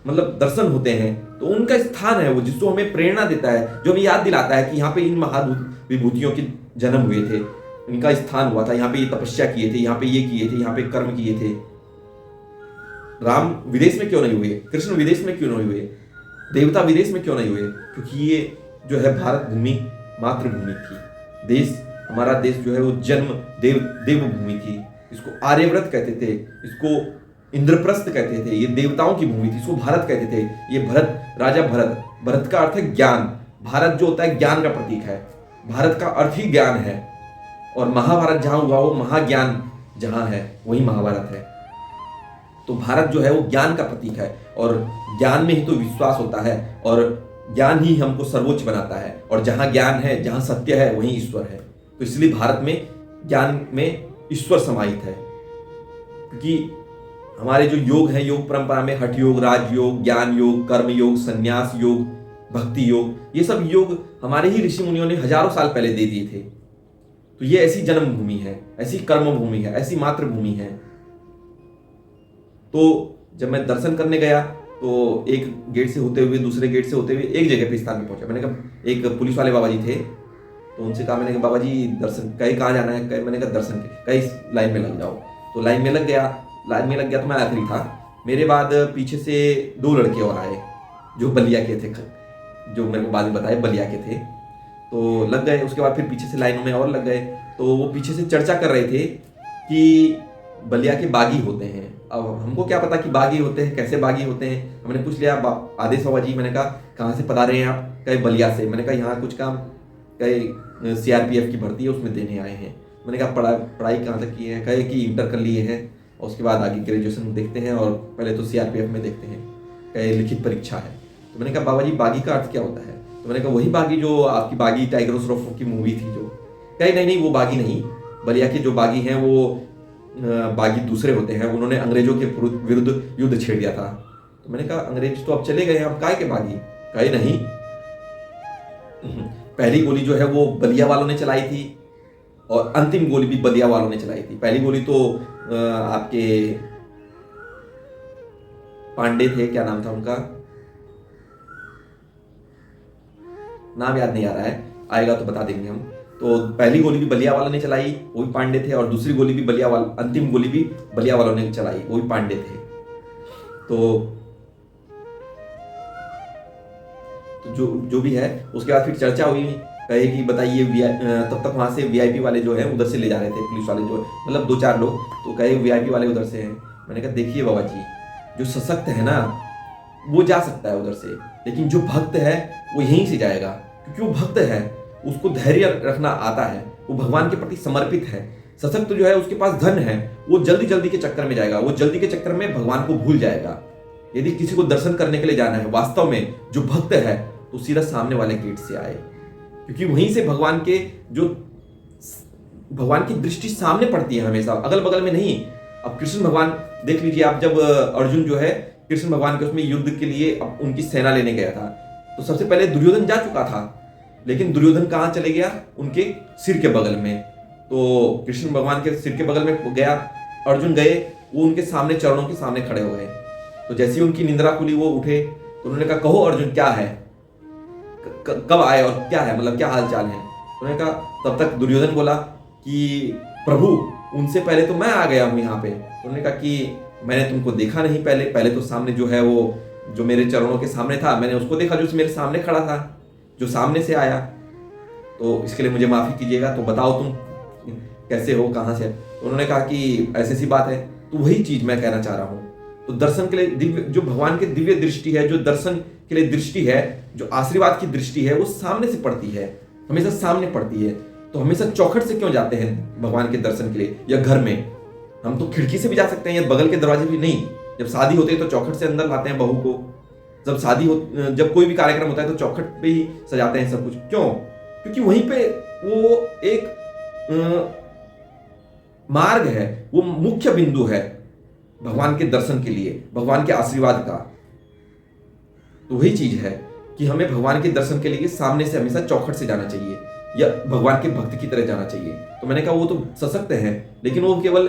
मतलब दर्शन होते हैं, तो उनका स्थान है वो, जिसको हमें प्रेरणा देता है, जो हमें याद दिलाता है कि यहाँ पे इन महान विभूतियों के जन्म हुए थे, इनका स्थान हुआ था, यहाँ पे ये तपस्या किए थे, यहाँ पे ये किए थे, यहाँ पे कर्म किए थे। राम विदेश में क्यों नहीं हुए, कृष्ण विदेश में क्यों नहीं हुए, देवता विदेश में क्यों नहीं हुए? क्योंकि ये जो है भारत भूमि मातृभूमि थी। देश, हमारा देश जो है वो जन्म देव भूमि थी। इसको आर्यव्रत कहते थे, इसको इंद्रप्रस्थ कहते थे, ये देवताओं की भूमि थी, इसको भारत कहते थे। ये भरत, राजा भरत, भरत का अर्थ है ज्ञान। भारत जो होता है ज्ञान का प्रतीक है, भारत का अर्थ ही ज्ञान है। और महाभारत जहां हुआ वो महाज्ञान जहां है वही महाभारत है। तो भारत जो है वो ज्ञान का प्रतीक है, और ज्ञान में ही तो विश्वास होता है, और ज्ञान ही हमको सर्वोच्च बनाता है। और जहां ज्ञान है, जहां सत्य है, वहीं ईश्वर है। तो इसलिए भारत में ज्ञान में ईश्वर समाहित है। क्योंकि हमारे जो योग है, योग परंपरा में हठ योग, राजयोग, ज्ञान योग, कर्म योग, संन्यास योग, भक्ति योग, ये सब योग हमारे ही ऋषि मुनियों ने हजारों साल पहले दे दिए थे। तो ये ऐसी जन्म भूमि है, ऐसी कर्म भूमि है, ऐसी मातृभूमि है। तो जब मैं दर्शन करने गया तो एक गेट से होते हुए, दूसरे गेट से होते हुए एक जगह पे स्थान में पहुंचा। मैंने कहा, एक पुलिस वाले बाबा जी थे, तो उनसे कहा, मैंने कहा बाबा जी दर्शन, कहीं कहाँ जाना है? कहीं, मैंने कहा दर्शन के, कहीं लाइन में लग जाओ। तो लाइन में लग गया तो मैं आखिरी था। मेरे बाद पीछे से 2 लड़के और आए जो बलिया के थे, जो मेरे को बाद में बताए बलिया के थे। तो लग गए, उसके बाद फिर पीछे से लाइनों में और लग गए। तो वो पीछे से चर्चा कर रहे थे कि बलिया के बागी होते हैं। अब हमको क्या पता कि बागी होते हैं, कैसे बागी होते हैं। हमने पूछ लिया, आदेश बाबा जी, मैंने कहा कहाँ से पधारे हैं आप? कहे बलिया से। मैंने कहा यहाँ कुछ काम, कहे CRPF की भर्ती है उसमें देने आए हैं। मैंने कहा पढ़ाई कहाँ तक की है? कहे कि इंटर कर लिए हैं और उसके बाद आगे ग्रेजुएशन देखते हैं, और पहले तो CRPF में देखते हैं। कहे लिखित परीक्षा है। तो मैंने कहा बाबा जी बागी का अर्थ क्या होता है? तो मैंने कहा वही बागी जो आपकी बागी टाइगर श्रॉफ की मूवी थी जो। कहे नहीं वो बागी नहीं, बलिया के जो बागी हैं वो बागी दूसरे होते हैं, उन्होंने अंग्रेजों के विरुद्ध युद्ध छेड़ दिया था। तो मैंने कहा अंग्रेज तो अब चले गए हैं, अब काय के बागी? कहे नहीं, पहली गोली जो है वो बलिया वालों ने चलाई थी, और अंतिम गोली भी बलिया वालों ने चलाई थी। पहली गोली तो आपके पांडे थे, क्या नाम था उनका, नाम याद नहीं आ रहा है, आएगा तो बता देंगे हम। तो पहली गोली भी बलिया वालों ने चलाई, वो भी पांडे थे, और दूसरी गोली भी बलिया वाला, अंतिम गोली भी बलिया वालों ने चलाई, वो भी पांडे थे। तो जो भी है, उसके बाद फिर चर्चा हुई, कहे कि बताइए, तब तक वहां से VIP वाले जो है उधर से ले जा रहे थे, पुलिस वाले जो मतलब 2-4 लोग, तो कहे VIP वाले उधर से हैं। मैंने कहा देखिए बाबा जी, जो सशक्त है ना वो जा सकता है उधर से, लेकिन जो भक्त है वो यहीं से जाएगा, क्योंकि वो भक्त है, उसको धैर्य रखना आता है, वो भगवान के प्रति समर्पित है। सशक्त जो है उसके पास धन है, वो जल्दी के चक्कर में जाएगा, वो जल्दी के चक्कर में भगवान को भूल जाएगा। यदि किसी को दर्शन करने के लिए जाना है वास्तव में, जो भक्त है, तो सीधा सामने वाले गेट से आए, क्योंकि वहीं से भगवान की दृष्टि सामने पड़ती है हमेशा, अगल बगल में नहीं। अब कृष्ण भगवान देख लीजिए आप, जब अर्जुन जो है कृष्ण भगवान के उसमें युद्ध के लिए उनकी सेना लेने गया था, तो सबसे पहले दुर्योधन जा चुका था, लेकिन दुर्योधन कहाँ चले गया? उनके सिर के बगल में। तो कृष्ण भगवान के सिर के बगल में गया, अर्जुन गए, वो उनके सामने चरणों के सामने खड़े हो गए। तो जैसे ही उनकी निंद्रा खुली, वो उठे, तो उन्होंने कहा कहो अर्जुन क्या है, कब आए और क्या है, मतलब क्या हाल चाल है? उन्होंने कहा, तब तक दुर्योधन बोला कि प्रभु उनसे पहले तो मैं आ गया हूँ यहाँ पे। उन्होंने कहा कि मैंने तुमको देखा नहीं, पहले तो सामने जो है वो जो मेरे चरणों के सामने था, मैंने उसको देखा जो मेरे सामने खड़ा था, जो सामने से आया, तो इसके लिए मुझे माफी कीजिएगा। तो बताओ तुम कैसे हो, कहाँ से? तो उन्होंने कहा कि ऐसी सी बात है। तो वही चीज मैं कहना चाह रहा हूँ। तो दर्शन के लिए दिव्य, जो भगवान की दिव्य दृष्टि है, जो दर्शन के लिए दृष्टि है, जो आशीर्वाद की दृष्टि है, वो सामने से पड़ती है, हमेशा सामने पड़ती है। तो हमेशा चौखट से क्यों जाते हैं भगवान के दर्शन के लिए, या घर में? हम तो खिड़की से भी जा सकते हैं, या बगल के दरवाजे भी नहीं। जब शादी होती है तो चौखट से अंदर लाते हैं बहू को, जब कोई भी कार्यक्रम होता है तो चौखट पे ही सजाते हैं सब कुछ। क्यों? क्योंकि वहीं पे वो एक मार्ग है, वो मुख्य बिंदु है भगवान के दर्शन के लिए, भगवान के आशीर्वाद का। तो वही चीज है कि हमें भगवान के दर्शन के लिए सामने से हमेशा चौखट से जाना चाहिए या भगवान के भक्त की तरह जाना चाहिए। तो मैंने कहा वो तो सशक्त है, लेकिन वो केवल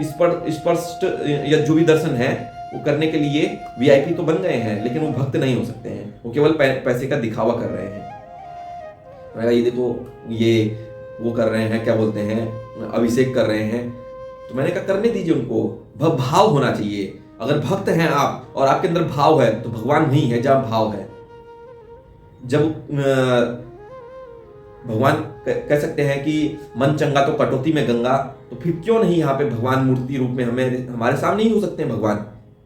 स्पष्ट या जो भी दर्शन है वो करने के लिए वीआईपी तो बन गए हैं, लेकिन वो भक्त नहीं हो सकते हैं, वो केवल पैसे का दिखावा कर रहे हैं। मैंने कहा ये देखो, ये वो कर रहे हैं, क्या बोलते हैं, अभिषेक कर रहे हैं। तो मैंने कहा करने दीजिए उनको, भाव होना चाहिए। अगर भक्त हैं आप और आपके अंदर भाव है तो भगवान वही है जहां भाव है। जब भगवान कह सकते हैं कि मन चंगा तो कटौती में गंगा, तो फिर क्यों नहीं यहाँ पे भगवान मूर्ति रूप में हमारे सामने ही हो सकते हैं।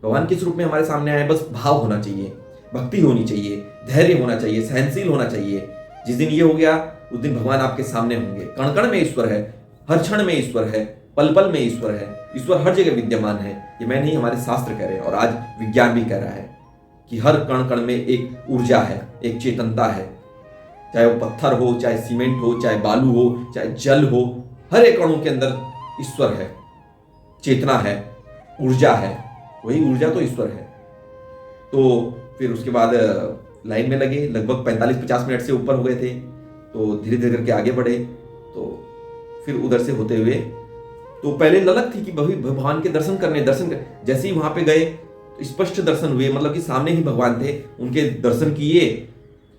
भगवान किस रूप में हमारे सामने आए, बस भाव होना चाहिए, भक्ति होनी चाहिए, धैर्य होना चाहिए, सहनशील होना चाहिए। जिस दिन ये हो गया उस दिन भगवान आपके सामने होंगे। कण कण में ईश्वर है, हर क्षण में ईश्वर है, पल पल में ईश्वर है, ईश्वर हर जगह विद्यमान है। ये मैं नहीं, हमारे शास्त्र कह रहे हैं और आज विज्ञान भी कह रहा है कि हर कण कण में एक ऊर्जा है, एक चेतनता है। चाहे वो पत्थर हो, चाहे सीमेंट हो, चाहे बालू हो, चाहे जल हो, हर एक कणों के अंदर ईश्वर है, चेतना है, ऊर्जा है। वही ऊर्जा तो ईश्वर है। तो फिर उसके बाद लाइन में लगे, लगभग 45-50 मिनट से ऊपर हो गए थे। तो धीरे धीरे करके आगे बढ़े। तो फिर उधर से होते हुए तो पहले ललक थी कि भगवान के दर्शन जैसे ही वहां पे गए तो स्पष्ट दर्शन हुए, मतलब कि सामने ही भगवान थे, उनके दर्शन किए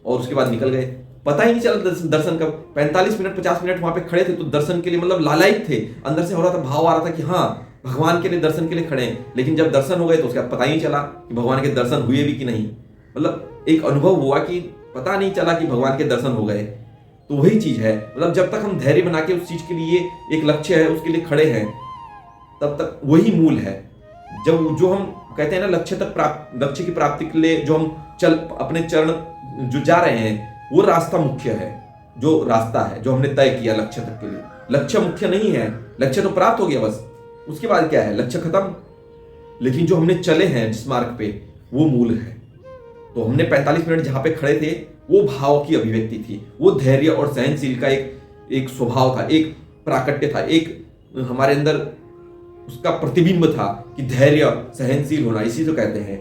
और उसके बाद निकल गए। पता ही नहीं चला दर्शन कब 45 मिनट 50 मिनट वहां पे खड़े थे। तो दर्शन के लिए मतलब लालायित थे, अंदर से हो रहा था, भाव आ रहा था कि हाँ भगवान के लिए दर्शन के लिए खड़े हैं। लेकिन जब दर्शन हो गए तो उसका पता ही नहीं चला कि भगवान के दर्शन हुए भी कि नहीं। मतलब एक अनुभव हुआ कि पता नहीं चला कि भगवान के दर्शन हो गए। तो वही चीज है, मतलब जब तक हम धैर्य बना के उस चीज के लिए, एक लक्ष्य है उसके लिए खड़े हैं, तब तक वही मूल है। जब जो हम कहते हैं ना लक्ष्य की प्राप्ति के लिए जो हम अपने चरण जो जा रहे हैं, वो रास्ता मुख्य है। जो रास्ता है जो हमने तय किया लक्ष्य तक के लिए, लक्ष्य मुख्य नहीं है। लक्ष्य तो प्राप्त हो गया, बस उसके बाद क्या है, लक्ष्य खत्म। लेकिन जो हमने चले हैं जिस मार्ग पे, वो मूल है। तो हमने 45 मिनट जहां पे खड़े थे, वो भाव की अभिव्यक्ति थी, वो धैर्य और सहनशील का एक स्वभाव था, एक प्राकट्य था, एक हमारे अंदर उसका प्रतिबिंब था कि धैर्य सहनशील होना, इसी को कहते हैं।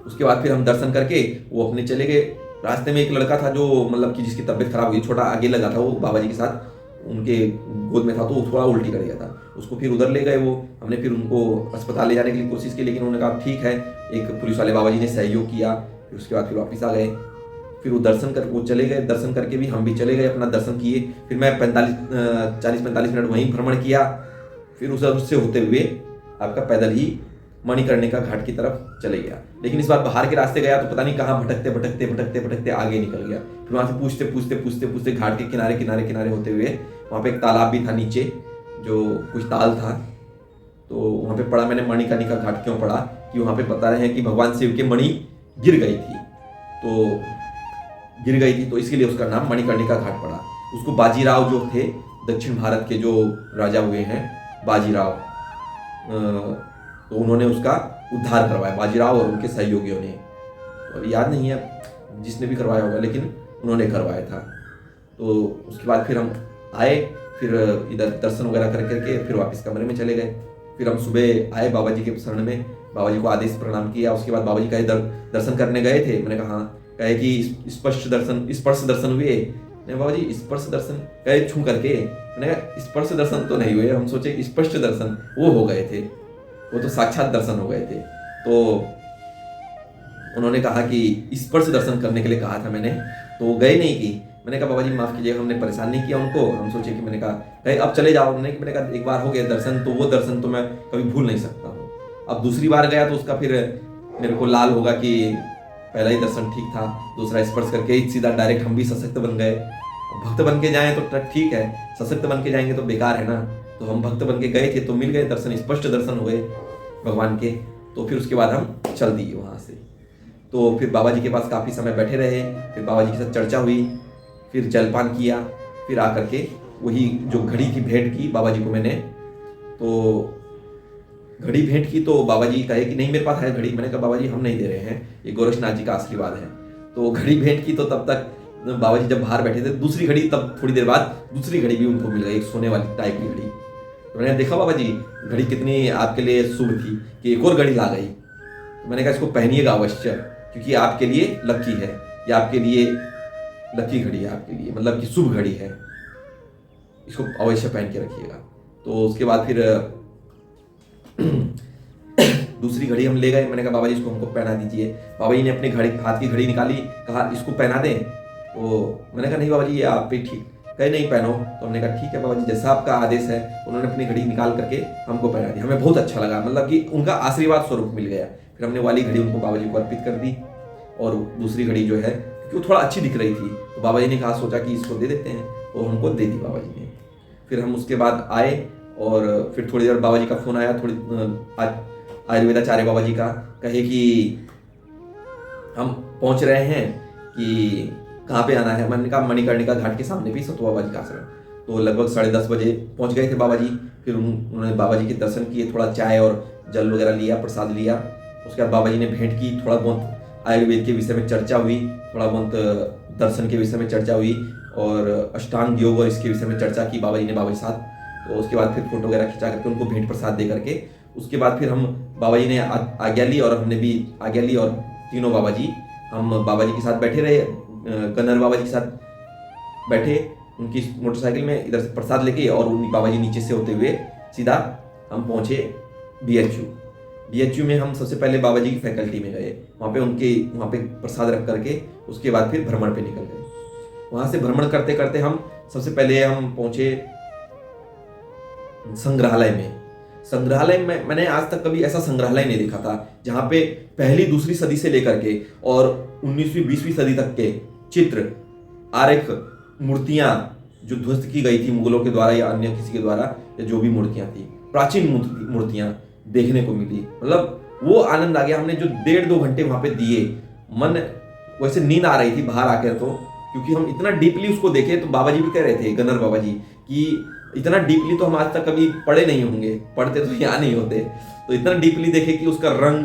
उसके बाद फिर हम दर्शन करके वो अपने चले गए। रास्ते में एक लड़का था जो मतलब कि जिसकी तबीयत खराब हुई, छोटा आगे लगा था, वो बाबा जी के साथ उनके गोद में था, तो थोड़ा उल्टी कर गया था। उसको फिर उधर ले गए। वो हमने फिर उनको अस्पताल ले जाने के लिए कोशिश की, लेकिन उन्होंने कहा ठीक है। एक पुलिस वाले बाबा जी ने सहयोग किया। फिर उसके बाद फिर वापस आ गए। फिर वो दर्शन कर वो चले गए। दर्शन करके भी हम भी चले गए, अपना दर्शन किए। फिर मैं 40-45 मिनट वहीं भ्रमण किया। फिर उससे होते हुए आपका पैदल ही मणिकर्णिका घाट की तरफ चले गया। लेकिन इस बार बाहर के रास्ते गया तो पता नहीं कहाँ भटकते आगे निकल गया। फिर वहां से पूछते घाट के किनारे होते हुए वहां पे एक तालाब भी था नीचे, जो कुछ ताल था। तो वहां पे पढ़ा मैंने, मणिकर्णिका घाट क्यों पढ़ा कि वहां पे बता रहे हैं कि भगवान शिव के मणि गिर गई थी, तो इसके लिए उसका नाम मणिकर्णिका घाट पड़ा। उसको बाजीराव जो थे, दक्षिण भारत के जो राजा हुए हैं बाजीराव, तो उन्होंने उसका उद्धार करवाया, बाजीराव और उनके सहयोगियों ने। तो अभी याद नहीं है जिसने भी करवाया होगा, लेकिन उन्होंने करवाया था। तो उसके बाद फिर हम आए, फिर इधर दर्शन वगैरह करके फिर वापस कमरे में चले गए। फिर हम सुबह आए बाबा जी के शरण में, बाबा जी को आदेश प्रणाम किया। उसके बाद बाबा जी कहे दर्शन करने गए थे। मैंने कहा हाँ। कहे कि स्पर्श दर्शन हुए। नहीं बाबा जी स्पर्श दर्शन, कहे छू करके। मैंने कहा स्पर्श दर्शन तो नहीं हुए, हम सोचे स्पष्ट दर्शन वो हो गए थे, वो तो साक्षात दर्शन हो गए थे। तो उन्होंने कहा कि स्पर्श दर्शन करने के लिए कहा था मैंने, तो गए नहीं की। मैंने कहा बाबा जी माफ कीजिएगा, हमने परेशान नहीं किया उनको, हम सोचे कि मैंने कहा कहे अब चले जाओ। मैंने कहा एक बार हो गया दर्शन, तो वो दर्शन तो मैं कभी भूल नहीं सकता हूँ। अब दूसरी बार गया तो उसका फिर मेरे को लाल होगा कि पहला ही दर्शन ठीक था, दूसरा स्पर्श करके सीधा डायरेक्ट हम भी सशक्त बन गए। भक्त बन के जाए तो ठीक है, सशक्त बन के जाएंगे तो बेकार है ना। तो हम भक्त बन के गए थे तो मिल गए दर्शन, स्पष्ट दर्शन हुए भगवान के। तो फिर उसके बाद हम चल दिए वहाँ से। तो फिर बाबा जी के पास काफ़ी समय बैठे रहे, फिर बाबा जी के साथ चर्चा हुई, फिर जलपान किया, फिर आकर के वही जो घड़ी की भेंट की बाबा जी को मैंने। तो घड़ी भेंट की तो बाबा जी कहे कि नहीं मेरे पास है घड़ी। मैंने कहा बाबा जी हम नहीं दे रहे हैं, ये गोरक्षनाथ जी का आशीर्वाद है। तो घड़ी भेंट की तो तब तक बाबा जी जब बाहर बैठे थे, दूसरी घड़ी तब थोड़ी देर बाद दूसरी घड़ी भी उनको मिल गई, एक सोने वाली टाइप की घड़ी। तो मैंने देखा बाबा जी घड़ी कितनी आपके लिए शुभ थी कि एक और घड़ी ला गई। तो मैंने कहा इसको पहनिएगा अवश्य, क्योंकि आपके लिए लकी है, ये आपके लिए लकी घड़ी है, आपके लिए मतलब कि शुभ घड़ी है, इसको अवश्य पहन के रखिएगा। तो उसके बाद फिर दूसरी घड़ी हम ले गए। मैंने कहा बाबा जी इसको हमको पहना दीजिए। बाबा जी ने अपनी घड़ी, हाथ की घड़ी निकाली, कहा इसको पहना दें। तो मैंने कहा नहीं बाबा जी ये आप पे ठीक, कहे नहीं पहनो। तो हमने कहा ठीक है बाबा जी जैसा आपका आदेश है। उन्होंने अपनी घड़ी निकाल करके हमको पहना दी। हमें बहुत अच्छा लगा, मतलब कि उनका आशीर्वाद स्वरूप मिल गया। फिर हमने वाली घड़ी उनको बाबा जी को अर्पित कर दी, और दूसरी घड़ी जो है क्योंकि वो थोड़ा अच्छी दिख रही थी, तो बाबा जी ने कहा, सोचा कि इसको दे देते हैं, तो हमको दे दी बाबा जी ने। फिर हम उसके बाद आए, और फिर थोड़ी देर बाबा जी का फ़ोन आया, थोड़ी आयुर्वेदाचार्य बाबा जी का, कहे कि हम पहुंच रहे हैं, कि कहाँ पे आना है। मैंने कहा मणिकर्णिका घाट के सामने भी सतु बाबा जी का आश्रम। तो लगभग 10:30 बजे पहुंच गए थे बाबा जी। फिर उन्होंने बाबा जी के दर्शन किए, थोड़ा चाय और जल वगैरह लिया, प्रसाद लिया। उसके बाद बाबा जी ने भेंट की, थोड़ा बहुत आयुर्वेद के विषय में चर्चा हुई, थोड़ा बहुत दर्शन के विषय में चर्चा हुई, और अष्टांग योग और इसके विषय में चर्चा की बाबा जी ने बाबा जी साथ। तो उसके बाद फिर फोटो वगैरह खिंचा करके उनको भेंट प्रसाद दे करके, उसके बाद फिर हम बाबा जी ने आज्ञा ली, और हमने भी आज्ञा ली, और तीनों बाबा जी हम बाबा जी के साथ बैठे रहे। गन्नर बाबा जी के साथ बैठे उनकी मोटरसाइकिल में, इधर से प्रसाद लेके, और उन बाबा जी नीचे से होते हुए सीधा हम पहुंचे BHU में। हम सबसे पहले बाबा जी की फैकल्टी में गए, वहाँ पे प्रसाद रख करके उसके बाद फिर भ्रमण पे निकल गए। वहाँ से भ्रमण करते करते हम सबसे पहले हम पहुंचे संग्रहालय में। संग्रहालय में मैंने आज तक कभी ऐसा संग्रहालय नहीं देखा था, जहाँ पे पहली दूसरी सदी से लेकर के और 19वीं 20वीं सदी तक के चित्र, आरेख, मूर्तियां जो ध्वस्त की गई थी मुगलों के द्वारा या अन्य किसी के द्वारा, या जो भी मूर्तियां थी, प्राचीन मूर्तियां देखने को मिली। मतलब वो आनंद आ गया। हमने जो 1.5-2 घंटे वहां पे दिए, मन वैसे नींद आ रही थी बाहर आकर, तो क्योंकि हम इतना डीपली उसको देखे। तो बाबा जी भी कह रहे थे, गन्नर बाबा जी, कि इतना डीपली तो हम आज तक कभी पढ़े नहीं होंगे, पढ़ते तो यहाँ नहीं होते, तो इतना डीपली देखे कि उसका रंग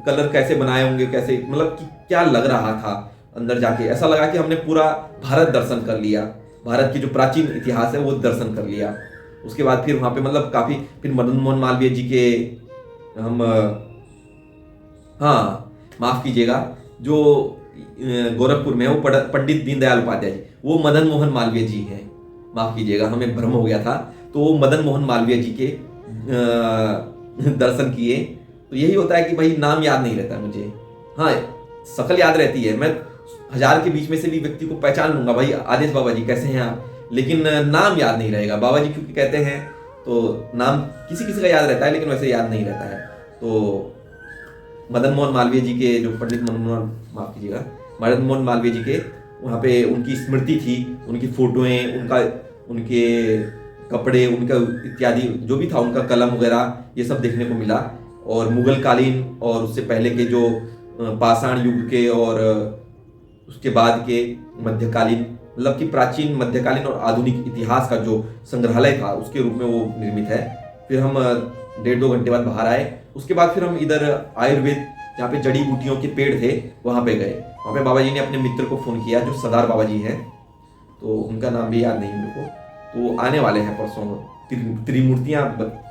कलर कैसे बनाए होंगे, कैसे, मतलब कि क्या लग रहा था अंदर जाके। ऐसा लगा कि हमने पूरा भारत दर्शन कर लिया, भारत की जो प्राचीन इतिहास है वो दर्शन कर लिया। उसके बाद फिर वहाँ पे मतलब काफ़ी, फिर मदन मोहन मालवीय जी के हम, हाँ माफ़ कीजिएगा, जो गोरखपुर में वो पंडित दीनदयाल उपाध्याय जी, वो मदन मोहन मालवीय जी हैं, माफ़ कीजिएगा हमें भ्रम हो गया था। तो वो मदन मोहन मालवीय जी के दर्शन किए। तो यही होता है कि भाई नाम याद नहीं रहता मुझे, हाँ शक्ल याद रहती है। मैं 1000 के बीच में से भी व्यक्ति को पहचान लूंगा, भाई आदेश बाबा जी कैसे हैं आप, लेकिन नाम याद नहीं रहेगा। बाबा जी क्योंकि कहते हैं, तो नाम किसी किसी का याद रहता है, लेकिन वैसे याद नहीं रहता है। तो मदन मोहन मालवीय जी के, जो पंडित माफ़ कीजिएगा, मदन मोहन मालवीय जी के वहाँ पे उनकी स्मृति थी, उनकी फोटोएं, उनके कपड़े, उनका इत्यादि जो भी था, उनका कलम वगैरह, ये सब देखने को मिला। और मुगल कालीन और उससे पहले के जो पाषाण युग के और उसके बाद के मध्यकालीन, मतलब कि प्राचीन, मध्यकालीन और आधुनिक इतिहास का जो संग्रहालय था, उसके रूप में वो निर्मित है। फिर हम 1.5-2 घंटे बाद बाहर आए। उसके बाद फिर हम इधर आयुर्वेद, जहाँ पे जड़ी बूटियों के पेड़ थे, वहाँ पे गए। वहाँ पे बाबा जी ने अपने मित्र को फ़ोन किया, जो सरदार बाबा जी हैं, तो उनका नाम भी याद नहीं मेरे को, तो आने वाले हैं परसों। त्रिमूर्तियाँ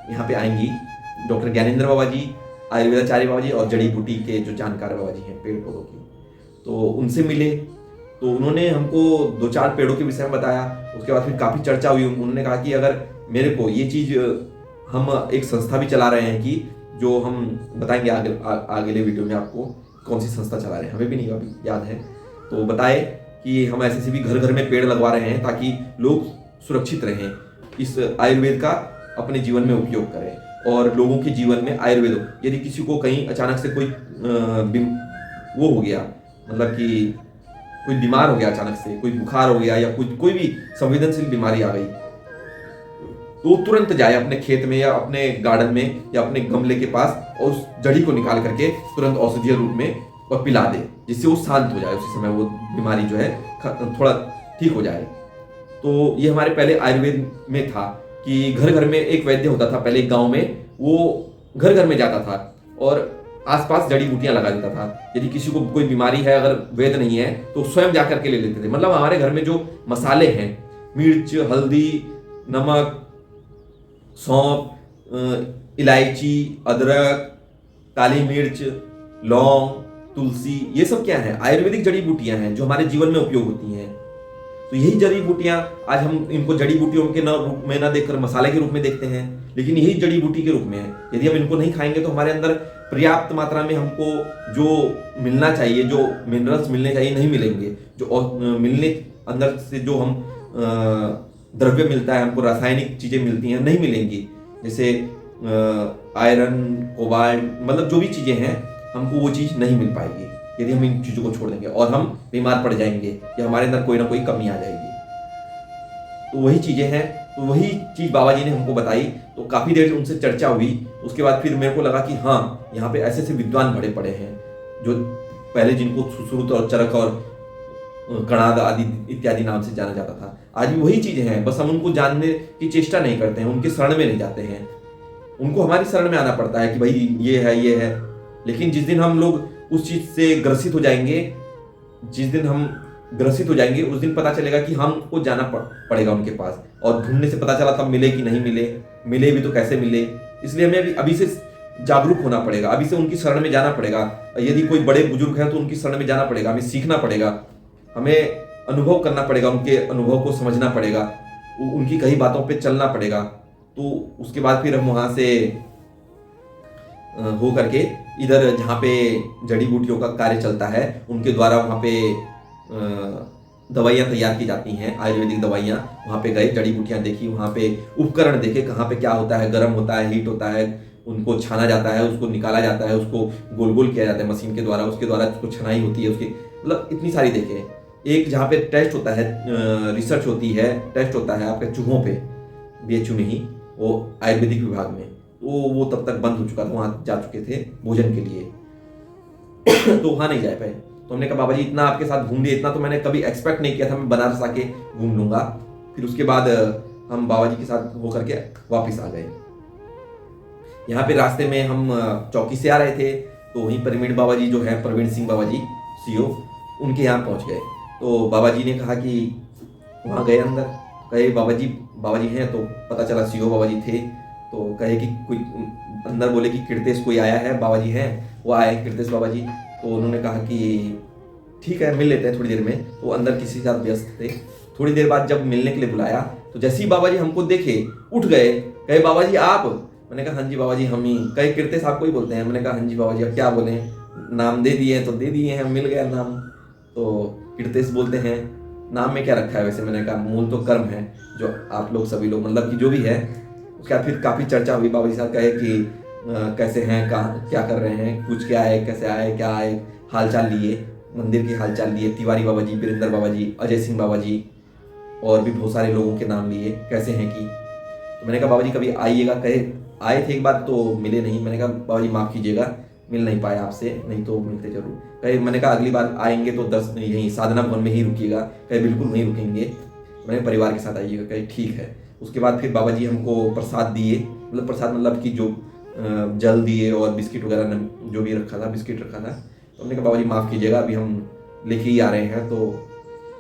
यहाँ पे आएंगी, डॉक्टर ज्ञानेंद्र बाबा जी, आयुर्वेदाचार्य बाबा जी, और जड़ी बूटी के जो जानकार बाबा जी हैं पेड़ पौधों की, तो उनसे मिले। तो उन्होंने हमको 2-4 पेड़ों के विषय में बताया। उसके बाद फिर काफ़ी चर्चा हुई। उन्होंने कहा कि अगर मेरे को ये चीज़, हम एक संस्था भी चला रहे हैं, कि जो हम बताएंगे अगले वीडियो में आपको कौन सी संस्था चला रहे हैं, हमें भी नहीं अभी याद है। तो बताए कि हम ऐसे भी घर घर में पेड़ लगवा रहे हैं, ताकि लोग सुरक्षित रहें, इस आयुर्वेद का अपने जीवन में उपयोग करें, और लोगों के जीवन में आयुर्वेद हो। यदि किसी को कहीं अचानक से कोई वो हो गया, मतलब कि कोई बीमार हो गया, अचानक से कोई बुखार हो गया, या कोई भी संवेदनशील बीमारी आ गई, तो तुरंत जाए अपने खेत में या अपने गार्डन में या अपने गमले के पास, और उस जड़ी को निकाल करके तुरंत औषधीय रूप में और पिला दे, जिससे वो शांत हो जाए, उसी समय वो बीमारी जो है थोड़ा ठीक हो जाए। तो ये हमारे पहले आयुर्वेद में था कि घर घर में एक वैद्य होता था। पहले गांव में वो घर घर में जाता था, और आसपास जड़ी बूटियां लगा देता था। यदि किसी को कोई बीमारी है, अगर वैद्य नहीं है, तो स्वयं जा करके ले लेते थे। मतलब हमारे घर में जो मसाले हैं, मिर्च, हल्दी, नमक, सौंफ, इलायची, अदरक, काली मिर्च, लौंग, तुलसी, ये सब क्या है? आयुर्वेदिक जड़ी बूटियां हैं जो हमारे जीवन में उपयोग होती हैं। तो यही जड़ी बूटियां, आज हम इनको जड़ी बूटियों के रूप में ना देखकर मसाले के रूप में देखते हैं, लेकिन यही जड़ी बूटी के रूप में है। यदि हम इनको नहीं खाएंगे तो हमारे अंदर पर्याप्त मात्रा में हमको जो मिलना चाहिए, जो मिनरल्स मिलने चाहिए, नहीं मिलेंगे। जो मिलने अंदर से जो हम द्रव्य मिलता है, हमको रासायनिक चीजें मिलती हैं, नहीं मिलेंगी। जैसे आयरन, कोबाल्ट, मतलब जो भी चीजें हैं, हमको वो चीज नहीं मिल पाएगी यदि हम इन चीजों को छोड़ देंगे, और हम बीमार पड़ जाएंगे या हमारे अंदर कोई ना कोई कमी आ जाएगी। तो वही चीजें हैं। तो वही चीज बाबा जी ने हमको बताई। तो काफी देर उनसे चर्चा हुई। उसके बाद फिर मेरे को लगा कि हाँ, यहाँ पे ऐसे ऐसे विद्वान बड़े पड़े हैं जो पहले जिनको सुश्रुत और चरक और कणाद आदि इत्यादि नाम से जाना जाता था, आज भी वही चीजें हैं। बस हम उनको जानने की चेष्टा नहीं करते हैं, उनके शरण में नहीं जाते हैं। उनको हमारी शरण में आना पड़ता है कि भाई ये है, ये है। लेकिन जिस दिन हम लोग उस चीज से ग्रसित हो जाएंगे, जिस दिन हम ग्रसित हो जाएंगे, उस दिन पता चलेगा कि हमको जाना पड़ेगा उनके पास। और ढूंढने से पता चला तब मिले कि नहीं मिले, मिले भी तो कैसे मिले। इसलिए हमें अभी से जागरूक होना पड़ेगा, अभी से उनकी शरण में जाना पड़ेगा। यदि कोई बड़े बुजुर्ग हैं तो उनकी शरण में जाना पड़ेगा, हमें सीखना पड़ेगा, हमें अनुभव करना पड़ेगा, उनके अनुभव को समझना पड़ेगा, उनकी कई बातों पे चलना पड़ेगा। तो उसके बाद फिर हम वहाँ से हो करके इधर जहाँ पे जड़ी बूटियों का कार्य चलता है, उनके द्वारा वहाँ पे दवाइयाँ तैयार की जाती हैं, आयुर्वेदिक दवाइयाँ। वहाँ पे गए, जड़ी बूटियाँ देखी, वहाँ पे उपकरण देखे, कहाँ पे क्या होता है, गर्म होता है, हीट होता है, उनको छाना जाता है, उसको निकाला जाता है, उसको गोल गोल किया जाता है मशीन के द्वारा, उसके द्वारा उसको छनाई होती है उसकी, मतलब इतनी सारी देखे। एक जहाँ पे टेस्ट होता है, रिसर्च होती है, टेस्ट होता है आपके चूहों पे, BHU में ही, वो आयुर्वेदिक विभाग में। तो वो तब तक बंद हो चुका था, वहाँ जा चुके थे भोजन के लिए तो वहाँ नहीं जा पाए। तो हमने कहा बाबा जी इतना आपके साथ घूम लिए, इतना तो मैंने कभी एक्सपेक्ट नहीं किया था, मैं बनारस आके घूम लूंगा। फिर उसके बाद हम बाबा जी के साथ वो करके वापस आ गए। यहाँ पे रास्ते में हम चौकी से आ रहे थे, तो वहीं प्रवीण बाबा जी जो है, प्रवीण सिंह बाबा जी CO, उनके यहाँ पहुँच गए। तो बाबा जी ने कहा कि वहाँ गए अंदर, कहे बाबा जी हैं, तो पता चला CO बाबा जी थे। तो कहे कि कोई अंदर, बोले कि कीर्तेश कोई आया है, बाबा जी हैं, वो आए कीर्तेश बाबा जी। तो उन्होंने कहा कि ठीक है, मिल लेते हैं थोड़ी देर में। तो अंदर किसी के साथ व्यस्त थे। थोड़ी देर बाद जब मिलने के लिए बुलाया, तो जैसे ही बाबा जी हमको देखे, उठ गए, कहे बाबा जी आप? मैंने कहा हाँ जी बाबा जी हम ही। कहे कीर्तेश आपको ही बोलते हैं? मैंने कहा हाँ जी बाबा जी, अब क्या बोले, नाम दे दिए तो दे दिए हैं, मिल गया नाम। तो कीर्तेश बोलते हैं नाम में क्या रखा है वैसे? मैंने कहा मूल तो कर्म है, जो आप लोग सभी लोग, मतलब कि जो भी है। उसके बाद फिर काफ़ी चर्चा हुई। बाबा जी साहब कहे कि कैसे हैं, कहाँ क्या कर रहे हैं, कुछ क्या है, कैसे आए, क्या आए, हालचाल लिए, मंदिर की हालचाल लिए। तिवारी बाबा जी, वीरेंद्र बाबा जी, अजय सिंह बाबा जी, और भी बहुत सारे लोगों के नाम लिए, कैसे हैं कि। तो मैंने कहा बाबा जी कभी आइएगा। कहे आए थे एक बार तो मिले नहीं। मैंने कहा बाबा जी माफ़ कीजिएगा, मिल नहीं पाए आपसे, नहीं तो मिलते जरूर। कहे मैंने कहा अगली बार आएंगे तो 10 यहीं साधना भवन में ही रुकिएगा। कहे बिल्कुल वहीं रुकेंगे, मैंने परिवार के साथ आइएगा। कहे ठीक है। उसके बाद फिर बाबा जी हमको प्रसाद दिए, मतलब प्रसाद मतलब कि जो जल दिए और बिस्किट वगैरह जो भी रखा था, बिस्किट रखा था। तो हमने कहा बाबा जी माफ़ कीजिएगा, अभी हम लेके ही आ रहे हैं। तो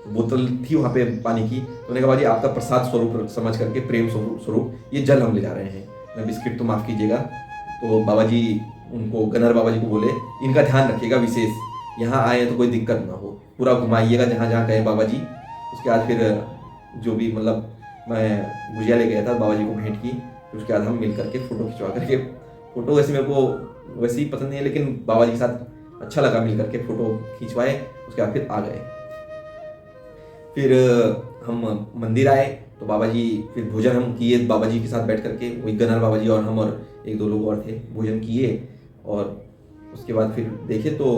बोतल थी वहाँ पे पानी की। तो मैंने कहा बाबा जी आपका प्रसाद स्वरूप समझ करके, प्रेम स्वरूप ये जल हम ले जा रहे हैं, मैं बिस्किट तो माफ़ कीजिएगा। तो बाबा जी उनको, गनर बाबा जी को बोले इनका ध्यान रखिएगा विशेष, यहाँ आए तो कोई दिक्कत ना हो, पूरा घुमाइएगा जहाँ जहाँ गए बाबा जी। उसके बाद फिर जो भी, मतलब मैं भुजिया ले गया था, बाबा जी को भेंट की। फिर उसके बाद हम मिल करके फ़ोटो खिंचवा करके, फ़ोटो वैसे मेरे को वैसे ही पसंद नहीं है, लेकिन बाबा जी के साथ अच्छा लगा मिल करके, फ़ोटो खिंचवाए। उसके बाद फिर आ गए। फिर हम मंदिर आए तो बाबा जी, फिर भोजन हम किए बाबा जी के साथ बैठ करके, वही गनर बाबा जी और हम और 1-2 लोग और थे, भोजन किए। और उसके बाद फिर देखे तो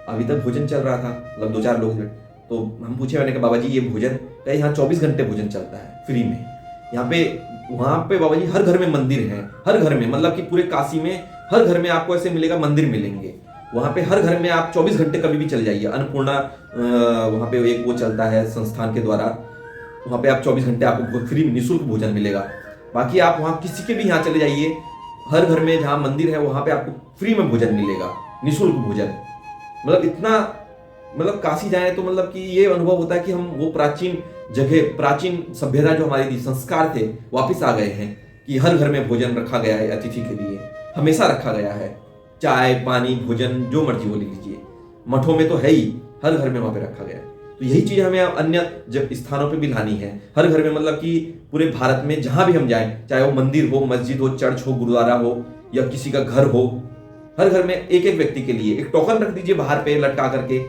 अभी तक भोजन चल रहा था, मतलब 2-4 लोग। तो हम पूछे, मैंने कहा बाबा जी ये भोजन, कहे यहाँ 24 घंटे भोजन चलता है फ्री में यहाँ पे। वहाँ पे बाबा जी हर घर में मंदिर है, हर घर में, मतलब कि पूरे काशी में हर घर में आपको ऐसे मिलेगा, मंदिर मिलेंगे वहाँ पे। हर घर में आप 24 घंटे कभी भी चले जाइए। अन्नपूर्णा वहाँ पे एक वो चलता है संस्थान के द्वारा, वहाँ पे आप 24 घंटे आपको फ्री निःशुल्क भोजन मिलेगा। बाकी आप वहाँ किसी के भी यहाँ चले जाइए, हर घर में जहाँ मंदिर है वहाँ पे आपको फ्री में भोजन मिलेगा, निःशुल्क भोजन। मतलब इतना, मतलब काशी जाए तो मतलब कि ये अनुभव होता है कि हम वो प्राचीन जगह, प्राचीन सभ्यता जो हमारी थी, संस्कार थे, वापस आ गए हैं। कि हर घर में भोजन रखा गया है अतिथि के लिए, हमेशा रखा गया है। चाय पानी भोजन जो मर्जी वो ले लीजिए, मठों में तो है ही, हर घर में वहाँ पे रखा गया है। तो यही चीज़ हमें अन्य स्थानों पे भी लानी है, हर घर में। मतलब कि पूरे भारत में जहाँ भी हम जाएं, चाहे वो मंदिर हो, मस्जिद हो, चर्च हो, गुरुद्वारा हो, या किसी का घर हो, हर घर में एक एक व्यक्ति के लिए एक टोकन रख दीजिए बाहर पे लटका करके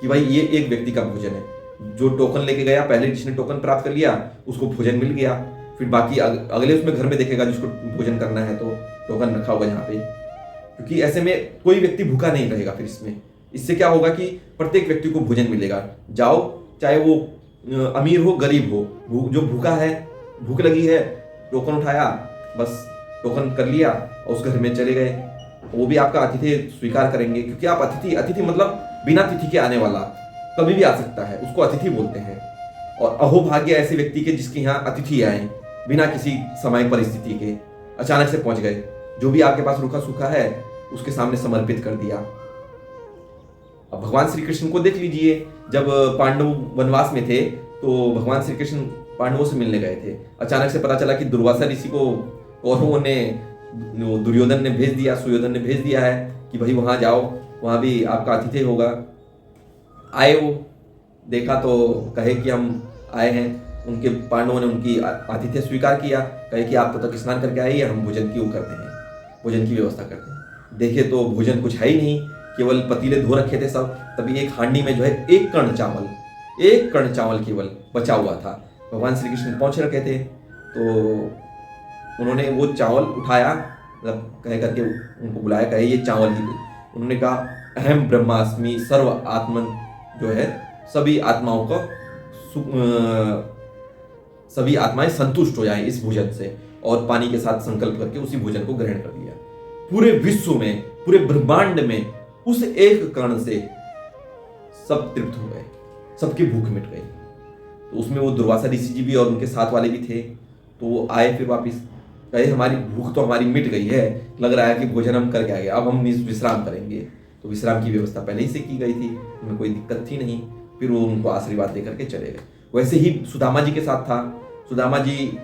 कि भाई ये एक व्यक्ति का भोजन है। जो टोकन लेके गया, पहले जिसने टोकन प्राप्त कर लिया उसको भोजन मिल गया, फिर बाकी अगले उसमें घर में देखेगा जिसको भोजन करना है तो टोकन रखा होगा यहाँ पे। क्योंकि ऐसे में कोई व्यक्ति भूखा नहीं रहेगा। फिर इससे क्या होगा कि प्रत्येक व्यक्ति को भोजन मिलेगा। जाओ, चाहे वो अमीर हो गरीब हो, जो भूखा है, भूख लगी है, टोकन उठाया, बस टोकन कर लिया और उस घर में चले गए। वो भी आपका अतिथि स्वीकार करेंगे, क्योंकि आप अतिथि मतलब बिना तिथि के आने वाला, कभी भी आ सकता है, उसको अतिथि बोलते हैं। और अहोभाग्य ऐसे व्यक्ति के जिसके यहाँ अतिथि आए बिना किसी समय परिस्थिति के, अचानक से पहुंच गए, जो भी आपके पास रूखा सूखा है उसके सामने समर्पित कर दिया। अब भगवान श्री कृष्ण को देख लीजिए, जब पांडव वनवास में थे तो भगवान श्री कृष्ण पांडवों से मिलने गए थे। अचानक से पता चला कि दुर्वासा ऋषि को कौरवों ने, दुर्योधन ने भेज दिया, सुयोधन ने भेज दिया है कि भाई वहां जाओ, वहां भी आपका अतिथि होगा। आए, वो देखा तो कहे कि हम आए हैं। उनके पांडवों ने उनकी आतिथ्य स्वीकार किया, कहे कि आप तब तक स्नान करके आइए, हम भोजन की वो करते हैं, भोजन की व्यवस्था करते हैं। देखे तो भोजन कुछ है ही नहीं, केवल पतीले धो रखे थे सब। तभी एक हांडी में जो है एक कण चावल केवल बचा हुआ था। भगवान श्री कृष्ण पहुंच रखे थे तो उन्होंने वो चावल उठाया, मतलब कह करके उनको बुलाया, कहे ये चावल ही। उन्होंने कहा अहम ब्रह्मास्मि सर्व आत्मन, जो है सभी आत्माओं को, सभी आत्माएं संतुष्ट हो जाए इस भोजन से। और पानी के साथ संकल्प करके उसी भोजन को ग्रहण कर लिया। पूरे विश्व में, पूरे ब्रह्मांड में उस एक कण से सब तृप्त हो गए, सबकी भूख मिट गई। तो उसमें वो दुर्वासा ऋषि जी भी और उनके साथ वाले भी थे। तो वो आए, फिर वापिस कहे हमारी भूख तो हमारी मिट गई है, लग रहा है कि भोजन हम करके आ गए, अब हम विश्राम करेंगे। तो विश्राम की व्यवस्था पहले ही से की गई थी, उनमें कोई दिक्कत थी नहीं। फिर वो उनको आशीर्वाद देकर के चले गए। वैसे ही सुदामा जी के साथ था। सुदामा जी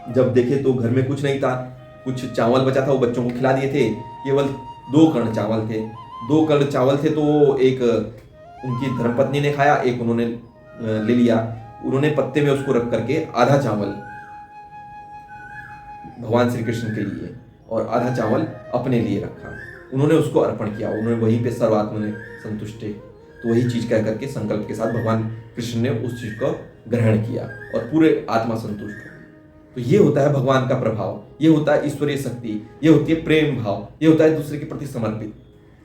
जब देखे तो घर में कुछ नहीं था, कुछ चावल बचा था, वो बच्चों को खिला दिए थे। केवल 2 कण चावल थे, 2 कण चावल थे। तो एक उनकी धर्मपत्नी ने खाया, एक उन्होंने ले लिया। उन्होंने पत्ते में उसको रख करके आधा चावल भगवान श्री कृष्ण के लिए और आधा चावल अपने लिए रखा। उन्होंने उसको अर्पण किया। उन्होंने वहीं पे सर्वात्मा ने संतुष्टे, तो वही चीज कह करके संकल्प के साथ भगवान कृष्ण ने उस चीज को ग्रहण किया और पूरे आत्मा संतुष्ट हो। तो ये होता है भगवान का प्रभाव, ये होता है ईश्वरीय शक्ति, ये होती है प्रेम भाव, ये होता है दूसरे के प्रति समर्पित।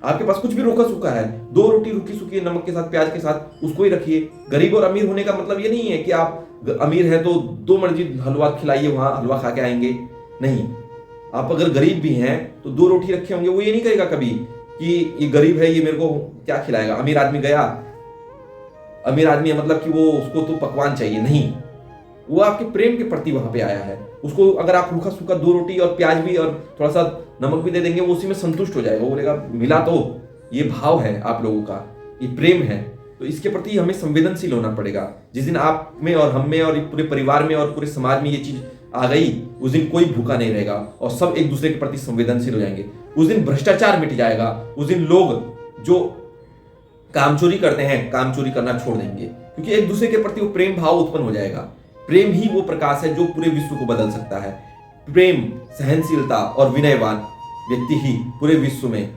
आपके पास कुछ भी रूखा सूखा है, 2 रोटी रूखी सूखी नमक के साथ, प्याज के साथ, उसको ही रखिए। गरीब और अमीर होने का मतलब ये नहीं है कि आप अमीर है तो 2 मर्जी हलवा खिलाइए, वहां हलवा खा के आएंगे। नहीं, आप अगर गरीब भी हैं तो 2 रोटी रखे होंगे, वो ये नहीं कहेगा कभी कि ये गरीब है, ये मेरे को क्या खिलाएगा। अमीर आदमी गया, अमीर आदमी है मतलब कि वो, उसको तो पकवान चाहिए, नहीं, वो आपके प्रेम के प्रति वहां पे आया है। उसको अगर आप रूखा सूखा 2 रोटी और प्याज भी और थोड़ा सा नमक भी दे देंगे, वो उसी में संतुष्ट हो जाएगा। वो बोलेगा मिला तो, ये भाव है आप लोगों का, ये प्रेम है। तो इसके प्रति हमें संवेदनशील होना पड़ेगा। जिस दिन आप में और हम में और पूरे परिवार में और पूरे समाज में ये चीज आ गई, उस दिन कोई भूखा नहीं रहेगा और सब एक दूसरे के प्रति संवेदनशील हो जाएंगे। उस दिन भ्रष्टाचार मिट जाएगा। उस दिन लोग जो कामचोरी करते हैं, कामचोरी करना छोड़ देंगे, क्योंकि एक दूसरे के प्रति वो प्रेम भाव उत्पन्न हो जाएगा। प्रेम ही वो प्रकाश है जो पूरे विश्व को बदल सकता है। प्रेम, सहनशीलता और विनयवान व्यक्ति ही पूरे विश्व में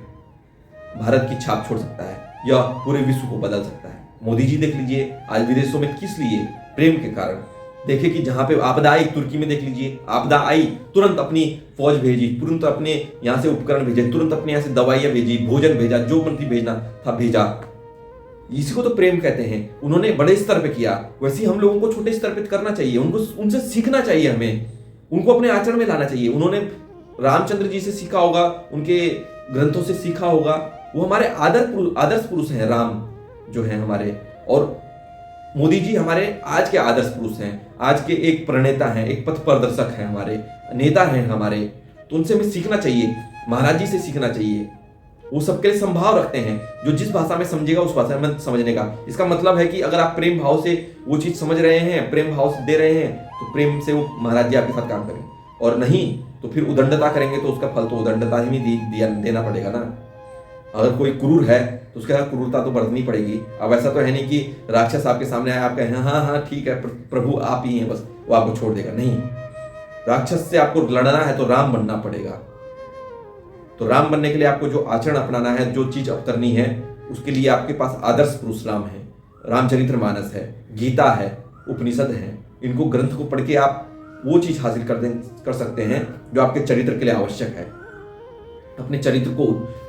भारत की छाप छोड़ सकता है या पूरे विश्व को बदल सकता है। मोदी जी देख लीजिए आज विदेशों में किस लिए, प्रेम के कारण। देखिए कि जहां पे आपदा आई, तुर्की में देख लीजिए, आपदा आई, तुरंत अपनी फौज भेजी, तुरंत अपने यहाँ से उपकरण भेजे, तुरंत अपने यहाँ से दवाइयां भेजी, भोजन भेजा, जो मंत्री भेजना था भेजा। इसी को तो प्रेम कहते हैं। उन्होंने बड़े स्तर पे किया, वैसे ही हम लोगों को छोटे स्तर पे करना चाहिए। उनको, उनसे सीखना चाहिए, हमें उनको अपने आचरण में लाना चाहिए। उन्होंने रामचंद्र जी से सीखा होगा, उनके ग्रंथों से सीखा होगा। वो हमारे आदर्श पुरुष हैं, राम जो है हमारे, और मोदी जी हमारे आज के आदर्श पुरुष हैं, आज के एक प्रणेता हैं, एक पथ प्रदर्शक हैं, हमारे नेता हैं हमारे। तो उनसे हमें सीखना चाहिए, महाराज जी से सीखना चाहिए। वो सबके लिए संभाव रखते हैं, जो जिस भाषा में समझेगा उस भाषा में समझने का। इसका मतलब है कि अगर आप प्रेम भाव से वो चीज समझ रहे हैं, प्रेम भाव से दे रहे हैं, तो प्रेम से वो महाराज जी आपके साथ काम करें, और नहीं तो फिर उदंडता करेंगे तो उसका फल तो उदंडता ही में देना पड़ेगा ना। अगर कोई क्रूर है तो उसके साथ क्रूरता तो बरतनी पड़ेगी। अब ऐसा तो है नहीं कि राक्षस आपके सामने आए, आप कहें हाँ हाँ ठीक है प्रभु आप ही हैं, बस वो आपको छोड़ देगा। नहीं, राक्षस से आपको लड़ना है तो राम बनना पड़ेगा। तो राम बनने के लिए आपको जो आचरण अपनाना है, जो चीज अब करनी है, उसके लिए आपके पास आदर्श पुरुष राम है, रामचरितमानस है, गीता है, उपनिषद है। इनको ग्रंथ को पढ़ के आप वो चीज हासिल कर सकते हैं जो आपके चरित्र के लिए आवश्यक है। अपने चरित्र को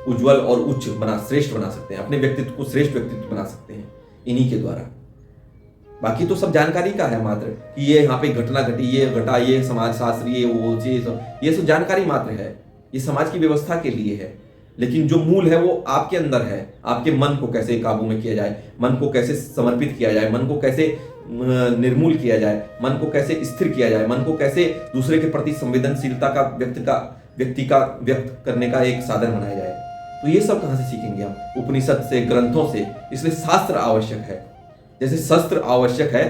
उज्जवल और उच्च श्रेष्ठ बना सकते हैं, अपने व्यक्तित्व को श्रेष्ठ व्यक्तित्व बना सकते हैं इन्हीं के द्वारा। बाकी तो सब जानकारी का है मात्र, कि ये यहाँ पे घटना घटी, ये घटा, ये समाज शास्त्र, ये वो चीज, ये सब जानकारी मात्र है, ये समाज की व्यवस्था के लिए है। लेकिन जो मूल है वो आपके अंदर है। आपके मन को कैसे काबू में किया जाए, मन को कैसे समर्पित किया जाए, मन को कैसे निर्मूल किया जाए, मन को कैसे स्थिर किया जाए, मन को कैसे दूसरे के प्रति संवेदनशीलता का व्यक्ति का व्यक्त करने का एक साधन बनाया जाए। तो ये सब कहाँ से सीखेंगे हम? उपनिषद से, ग्रंथों से। इसलिए शास्त्र आवश्यक है। जैसे शस्त्र आवश्यक है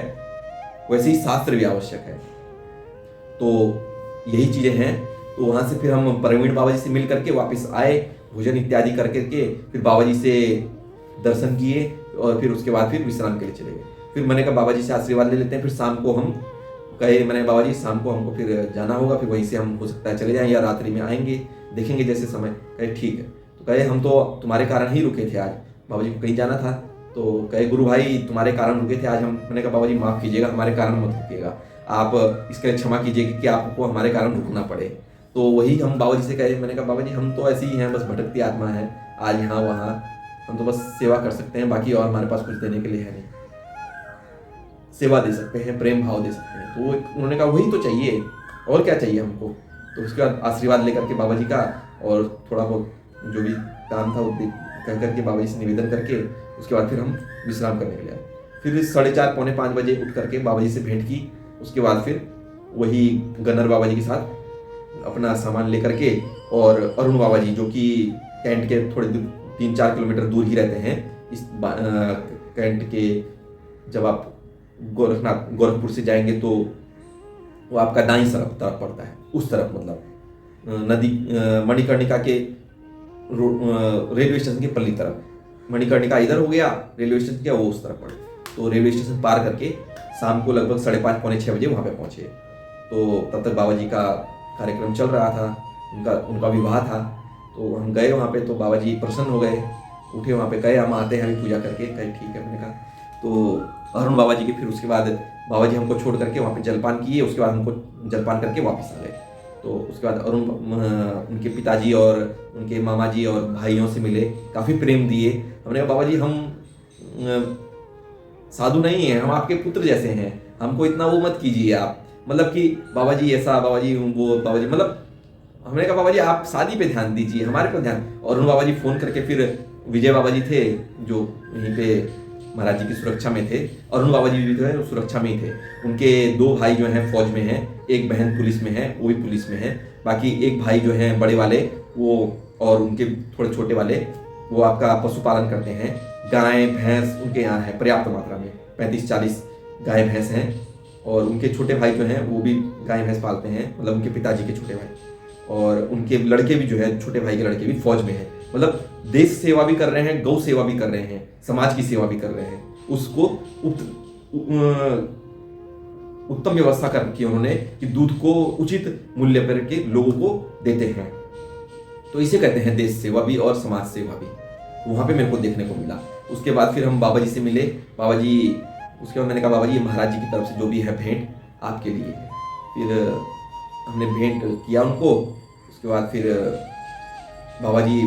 वैसे ही शास्त्र भी आवश्यक है। तो यही चीजें हैं। तो वहां से फिर हम प्रवीण बाबा जी से मिल करके वापस आए, भोजन इत्यादि करके फिर बाबा जी से दर्शन किए, और फिर उसके बाद फिर विश्राम के लिए चले गए। फिर मैंने कहा बाबा जी से आशीर्वाद ले लेते हैं, फिर शाम को हम कहे, मैंने बाबा जी शाम को हमको फिर जाना होगा, फिर वहीं से हम हो सकता है चले जाएं या रात्रि में आएंगे, देखेंगे जैसे समय। कहे ठीक है। तो कहे हम तो तुम्हारे कारण ही रुके थे आज, बाबा जी को कहीं जाना था। तो कहे गुरु भाई तुम्हारे कारण रुके थे आज हम। मैंने कहा बाबा जी माफ़ कीजिएगा, हमारे कारण मत रुकिएगा, आप इसके लिए क्षमा कीजिए कि आपको हमारे कारण रुकना पड़े। तो वही हम बाबा जी से कहे, मैंने कहा बाबा जी हम तो ऐसे ही हैं, बस भटकती आत्मा है, आज यहाँ वहाँ, हम तो बस सेवा कर सकते हैं, बाकी और हमारे पास कुछ देने के लिए है नहीं। सेवा दे सकते हैं, प्रेम भाव दे सकते हैं। तो उन्होंने कहा वही तो चाहिए, और क्या चाहिए हमको। तो उसके बाद आशीर्वाद लेकर के बाबा जी का, और थोड़ा बहुत जो भी काम था वो कह करके बाबा जी से निवेदन करके, उसके बाद फिर हम विश्राम करने के लिए आए। फिर 4:30 पौने 5 बजे उठ करके बाबा जी से भेंट की। उसके बाद फिर वही गन्नर बाबा जी के साथ अपना सामान लेकर के, और अरुण बाबा जी जो कि कैंट के थोड़े 3-4 किलोमीटर दूर ही रहते हैं। इस कैंट के जब आप गोरखपुर से जाएंगे तो वो आपका दाईं तरफ पड़ता है, उस तरफ, मतलब नदी मणिकर्णिका के रेलवे स्टेशन के पल्ली तरफ। मणिकर्णिका इधर हो गया, रेलवे स्टेशन क्या वो उस तरफ पड़े। तो रेलवे स्टेशन पार करके शाम को लगभग 5:30 पौने 6 बजे वहाँ पे पहुँचे। तो तब तक बाबा जी का कार्यक्रम चल रहा था, उनका विवाह था। तो हम गए वहाँ पे, तो बाबा जी प्रसन्न हो गए, उठे वहाँ पे, कहे हम आते हैं अभी पूजा करके। कहे ठीक है। मैंने कहा तो अरुण बाबा जी के फिर उसके बाद बाबा जी हमको छोड़ करके वहाँ पे जलपान किए। उसके बाद हमको जलपान करके वापस आ गए। तो उसके बाद अरुण उनके पिताजी और उनके मामा जी और भाइयों से मिले, काफ़ी प्रेम दिए। हमने कहा बाबा जी हम साधु नहीं हैं, हम आपके पुत्र जैसे हैं, हमको इतना वो मत कीजिए आप, मतलब कि बाबा जी ऐसा, बाबा जी वो, बाबा जी मतलब। हमने कहा बाबा जी आप शादी पे ध्यान दीजिए, हमारे पर ध्यान। और उन बाबा जी फ़ोन करके, फिर विजय बाबा जी थे जो यहीं पे महाराज जी की सुरक्षा में थे, और उन बाबा जी भी जो है सुरक्षा में ही थे। उनके 2 भाई जो हैं फौज में हैं, एक बहन पुलिस में है, वो भी पुलिस में है। बाकी एक भाई जो हैं बड़े वाले वो, और उनके थोड़े छोटे वाले वो आपका पशुपालन करते हैं। गाय भैंस उनके यहाँ है पर्याप्त मात्रा में, 35-40 गाय भैंस हैं। और उनके छोटे भाई जो हैं वो भी गाय भैंस पालते हैं, मतलब उनके पिताजी के छोटे भाई। और उनके लड़के भी जो है, छोटे भाई के लड़के भी फौज में हैं। मतलब देश सेवा भी कर रहे हैं, गौ सेवा भी कर रहे हैं, समाज की सेवा भी कर रहे हैं। उसको उत्तम व्यवस्था करके उन्होंने कि दूध को उचित मूल्य पर के लोगों को देते हैं। तो इसे कहते हैं देश सेवा भी और समाज सेवा भी। वहाँ पे मेरे को देखने को मिला। उसके बाद फिर हम बाबा जी से मिले। बाबा जी, उसके बाद मैंने कहा बाबा जी महाराज जी की तरफ से जो भी है भेंट आपके लिए है। फिर हमने भेंट किया उनको। उसके बाद फिर बाबा जी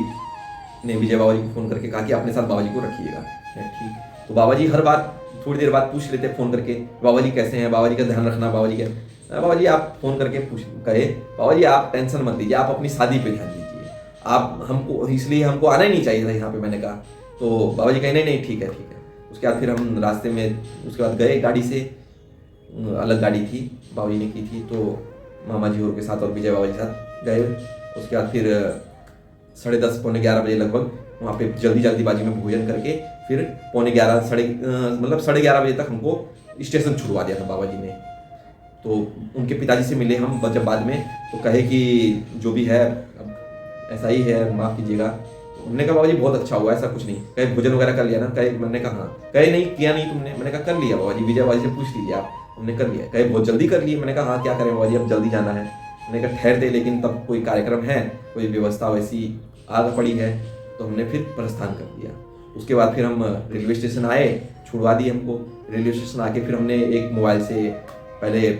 ने विजय बाबा जी को फ़ोन करके कहा कि अपने साथ बाबा जी को रखिएगा। ठीक। तो बाबा जी हर बार थोड़ी देर बाद पूछ लेते फ़ोन करके, बाबा जी कैसे हैं, बाबा जी का ध्यान रखना, बाबा जी क्या। बाबा जी आप फ़ोन करके कहे बाबा जी आप टेंशन मत लीजिए, आप अपनी शादी पे ध्यान दीजिए, आप हमको, इसलिए हमको आना ही नहीं चाहिए था यहाँ पे। मैंने कहा तो बाबा जी कहे नहीं ठीक है ठीक है। उसके बाद फिर हम रास्ते में उसके बाद गए गाड़ी से, अलग गाड़ी थी बाबा जी ने की थी, तो मामा जी और के साथ और विजय बाबा जी के साथ गए। उसके बाद फिर 10:30 पौने 11 बजे लगभग वहाँ पे जल्दीबाजी में भोजन करके फिर पौने 11 मतलब 11:30 बजे तक हमको स्टेशन छुड़वा दिया था बाबा जी ने। तो उनके पिताजी से मिले हम जब बाद में, तो कहे कि जो भी है अब ऐसा ही है, माफ़ कीजिएगा। तो हमने कहा बाबा जी बहुत अच्छा हुआ, ऐसा कुछ नहीं। कहे भोजन वगैरह कर लिया ना? कहे, मैंने कहा हाँ। कहे नहीं किया नहीं तुमने? मैंने कहा कर लिया बाबा जी, विजय बाबा जी से पूछ लीजिए आप, हमने कर लिया। कहे बहुत जल्दी कर लिए? मैंने कहा हाँ क्या करें बाबा जी, अब जल्दी जाना है। मैंने कहा ठहरते, लेकिन तब कोई कार्यक्रम है, कोई व्यवस्था वैसी आग पड़ी है, तो हमने फिर प्रस्थान कर दिया। उसके बाद फिर हम रेलवे स्टेशन आए, छुड़वा दिए हमको। रेलवे स्टेशन आके फिर हमने एक मोबाइल से पहले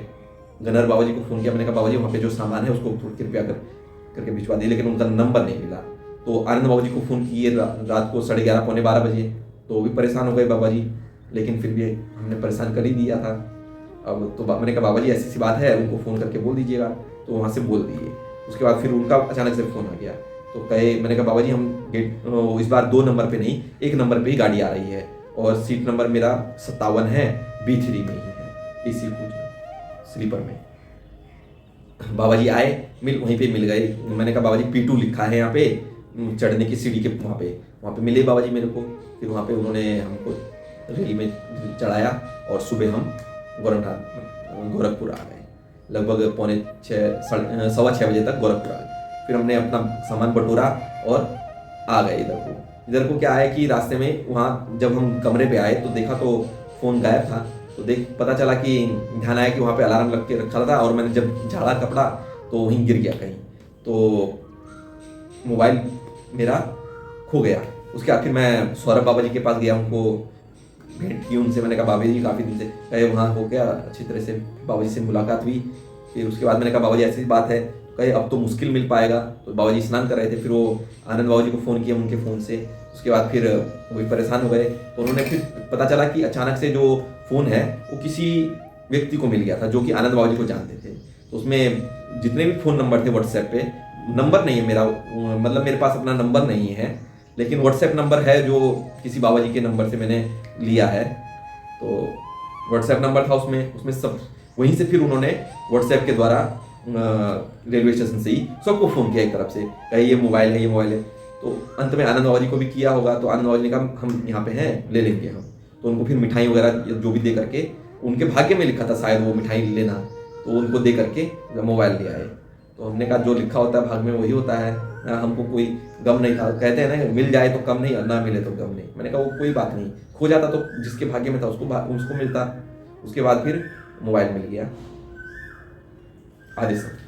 गनर बाबा जी को फ़ोन किया। मैंने कहा बाबा जी वहाँ पे जो सामान है उसको कृपया करके भिजवा दिए, लेकिन उनका नंबर नहीं मिला। तो आनंद बाबा जी को फ़ोन किए रात को 11:30 पौने 12 बजे, तो वो भी परेशान हो गए बाबा जी, लेकिन फिर भी हमने परेशान कर ही दिया था। अब तो मैंने कहा बाबा जी ऐसी सी बात है, उनको फ़ोन करके बोल दीजिएगा। तो वहाँ से बोल दिए। उसके बाद फिर उनका अचानक से फ़ोन आ गया, तो कहे, मैंने कहा बाबा जी हम गेट इस बार 2 नंबर पे नहीं, 1 नंबर पे ही गाड़ी आ रही है, और सीट नंबर मेरा 57 है, B3 में ही है, AC कोच स्लीपर में। बाबा जी आए, वहीं पे मिल गए। मैंने कहा बाबा जी P2 लिखा है यहाँ पे, चढ़ने की सीढ़ी के वहाँ पे मिले बाबा जी मेरे को। फिर वहाँ पे उन्होंने हमको रेल में चढ़ाया और सुबह हम गोरखपुर आ गए। लगभग पौने 6:15 बजे तक गोरखपुर आ गए। फिर हमने अपना सामान बटोरा और आ गए इधर को क्या है कि रास्ते में वहाँ जब हम कमरे पे आए तो देखा तो फ़ोन गायब था। तो पता चला कि ध्यान आया कि वहाँ पे अलार्म लग के रखा था, और मैंने जब झाड़ा कपड़ा तो वहीं गिर गया कहीं, तो मोबाइल मेरा खो गया। उसके बाद फिर मैं सौरभ बाबा जी के पास गया, उनको भेंट की उनसे। मैंने कहा बाबा जी काफ़ी दिन से, कहे वहाँ हो गया अच्छी तरह से, बाबा जी से मुलाकात हुई। फिर उसके बाद मैंने कहा बाबा जी ऐसी बात है, कहे अब तो मुश्किल मिल पाएगा। तो बाबा जी स्नान कर रहे थे, फिर वो आनंद बाबा जी को फ़ोन किया उनके फ़ोन से। उसके बाद फिर वो भी परेशान हो गए, तो उन्होंने फिर पता चला कि अचानक से जो फ़ोन है वो किसी व्यक्ति को मिल गया था जो कि आनंद बाबा जी को जानते थे। तो उसमें जितने भी फ़ोन नंबर थे व्हाट्सएप पे, नंबर नहीं है मेरा, मतलब मेरे पास अपना नंबर नहीं है, लेकिन व्हाट्सएप नंबर है जो किसी बाबा जी के नंबर से मैंने लिया है। तो व्हाट्सएप नंबर था उसमें सब, वहीं से फिर उन्होंने व्हाट्सएप के द्वारा रेलवे स्टेशन से ही सबको फ़ोन किया एक तरफ से, कहे ये मोबाइल है। तो अंत में आनंद बाबा जी को भी किया होगा, तो आनंद बाबा जी ने कहा हम यहाँ पे हैं, ले लेंगे हम। तो उनको फिर मिठाई वगैरह जो भी दे करके, उनके भाग्य में लिखा था शायद वो मिठाई लेना, तो उनको दे करके मोबाइल ले आए। तो हमने कहा जो लिखा होता है भाग्य में वही होता है, हमको कोई गम नहीं था। कहते हैं ना मिल जाए तो कम नहीं, ना मिले तो गम नहीं। मैंने कहा वो कोई बात नहीं, खो जाता तो जिसके भाग्य में था उसको मिलता। उसके बाद फिर मोबाइल मिल गया। आदि सब।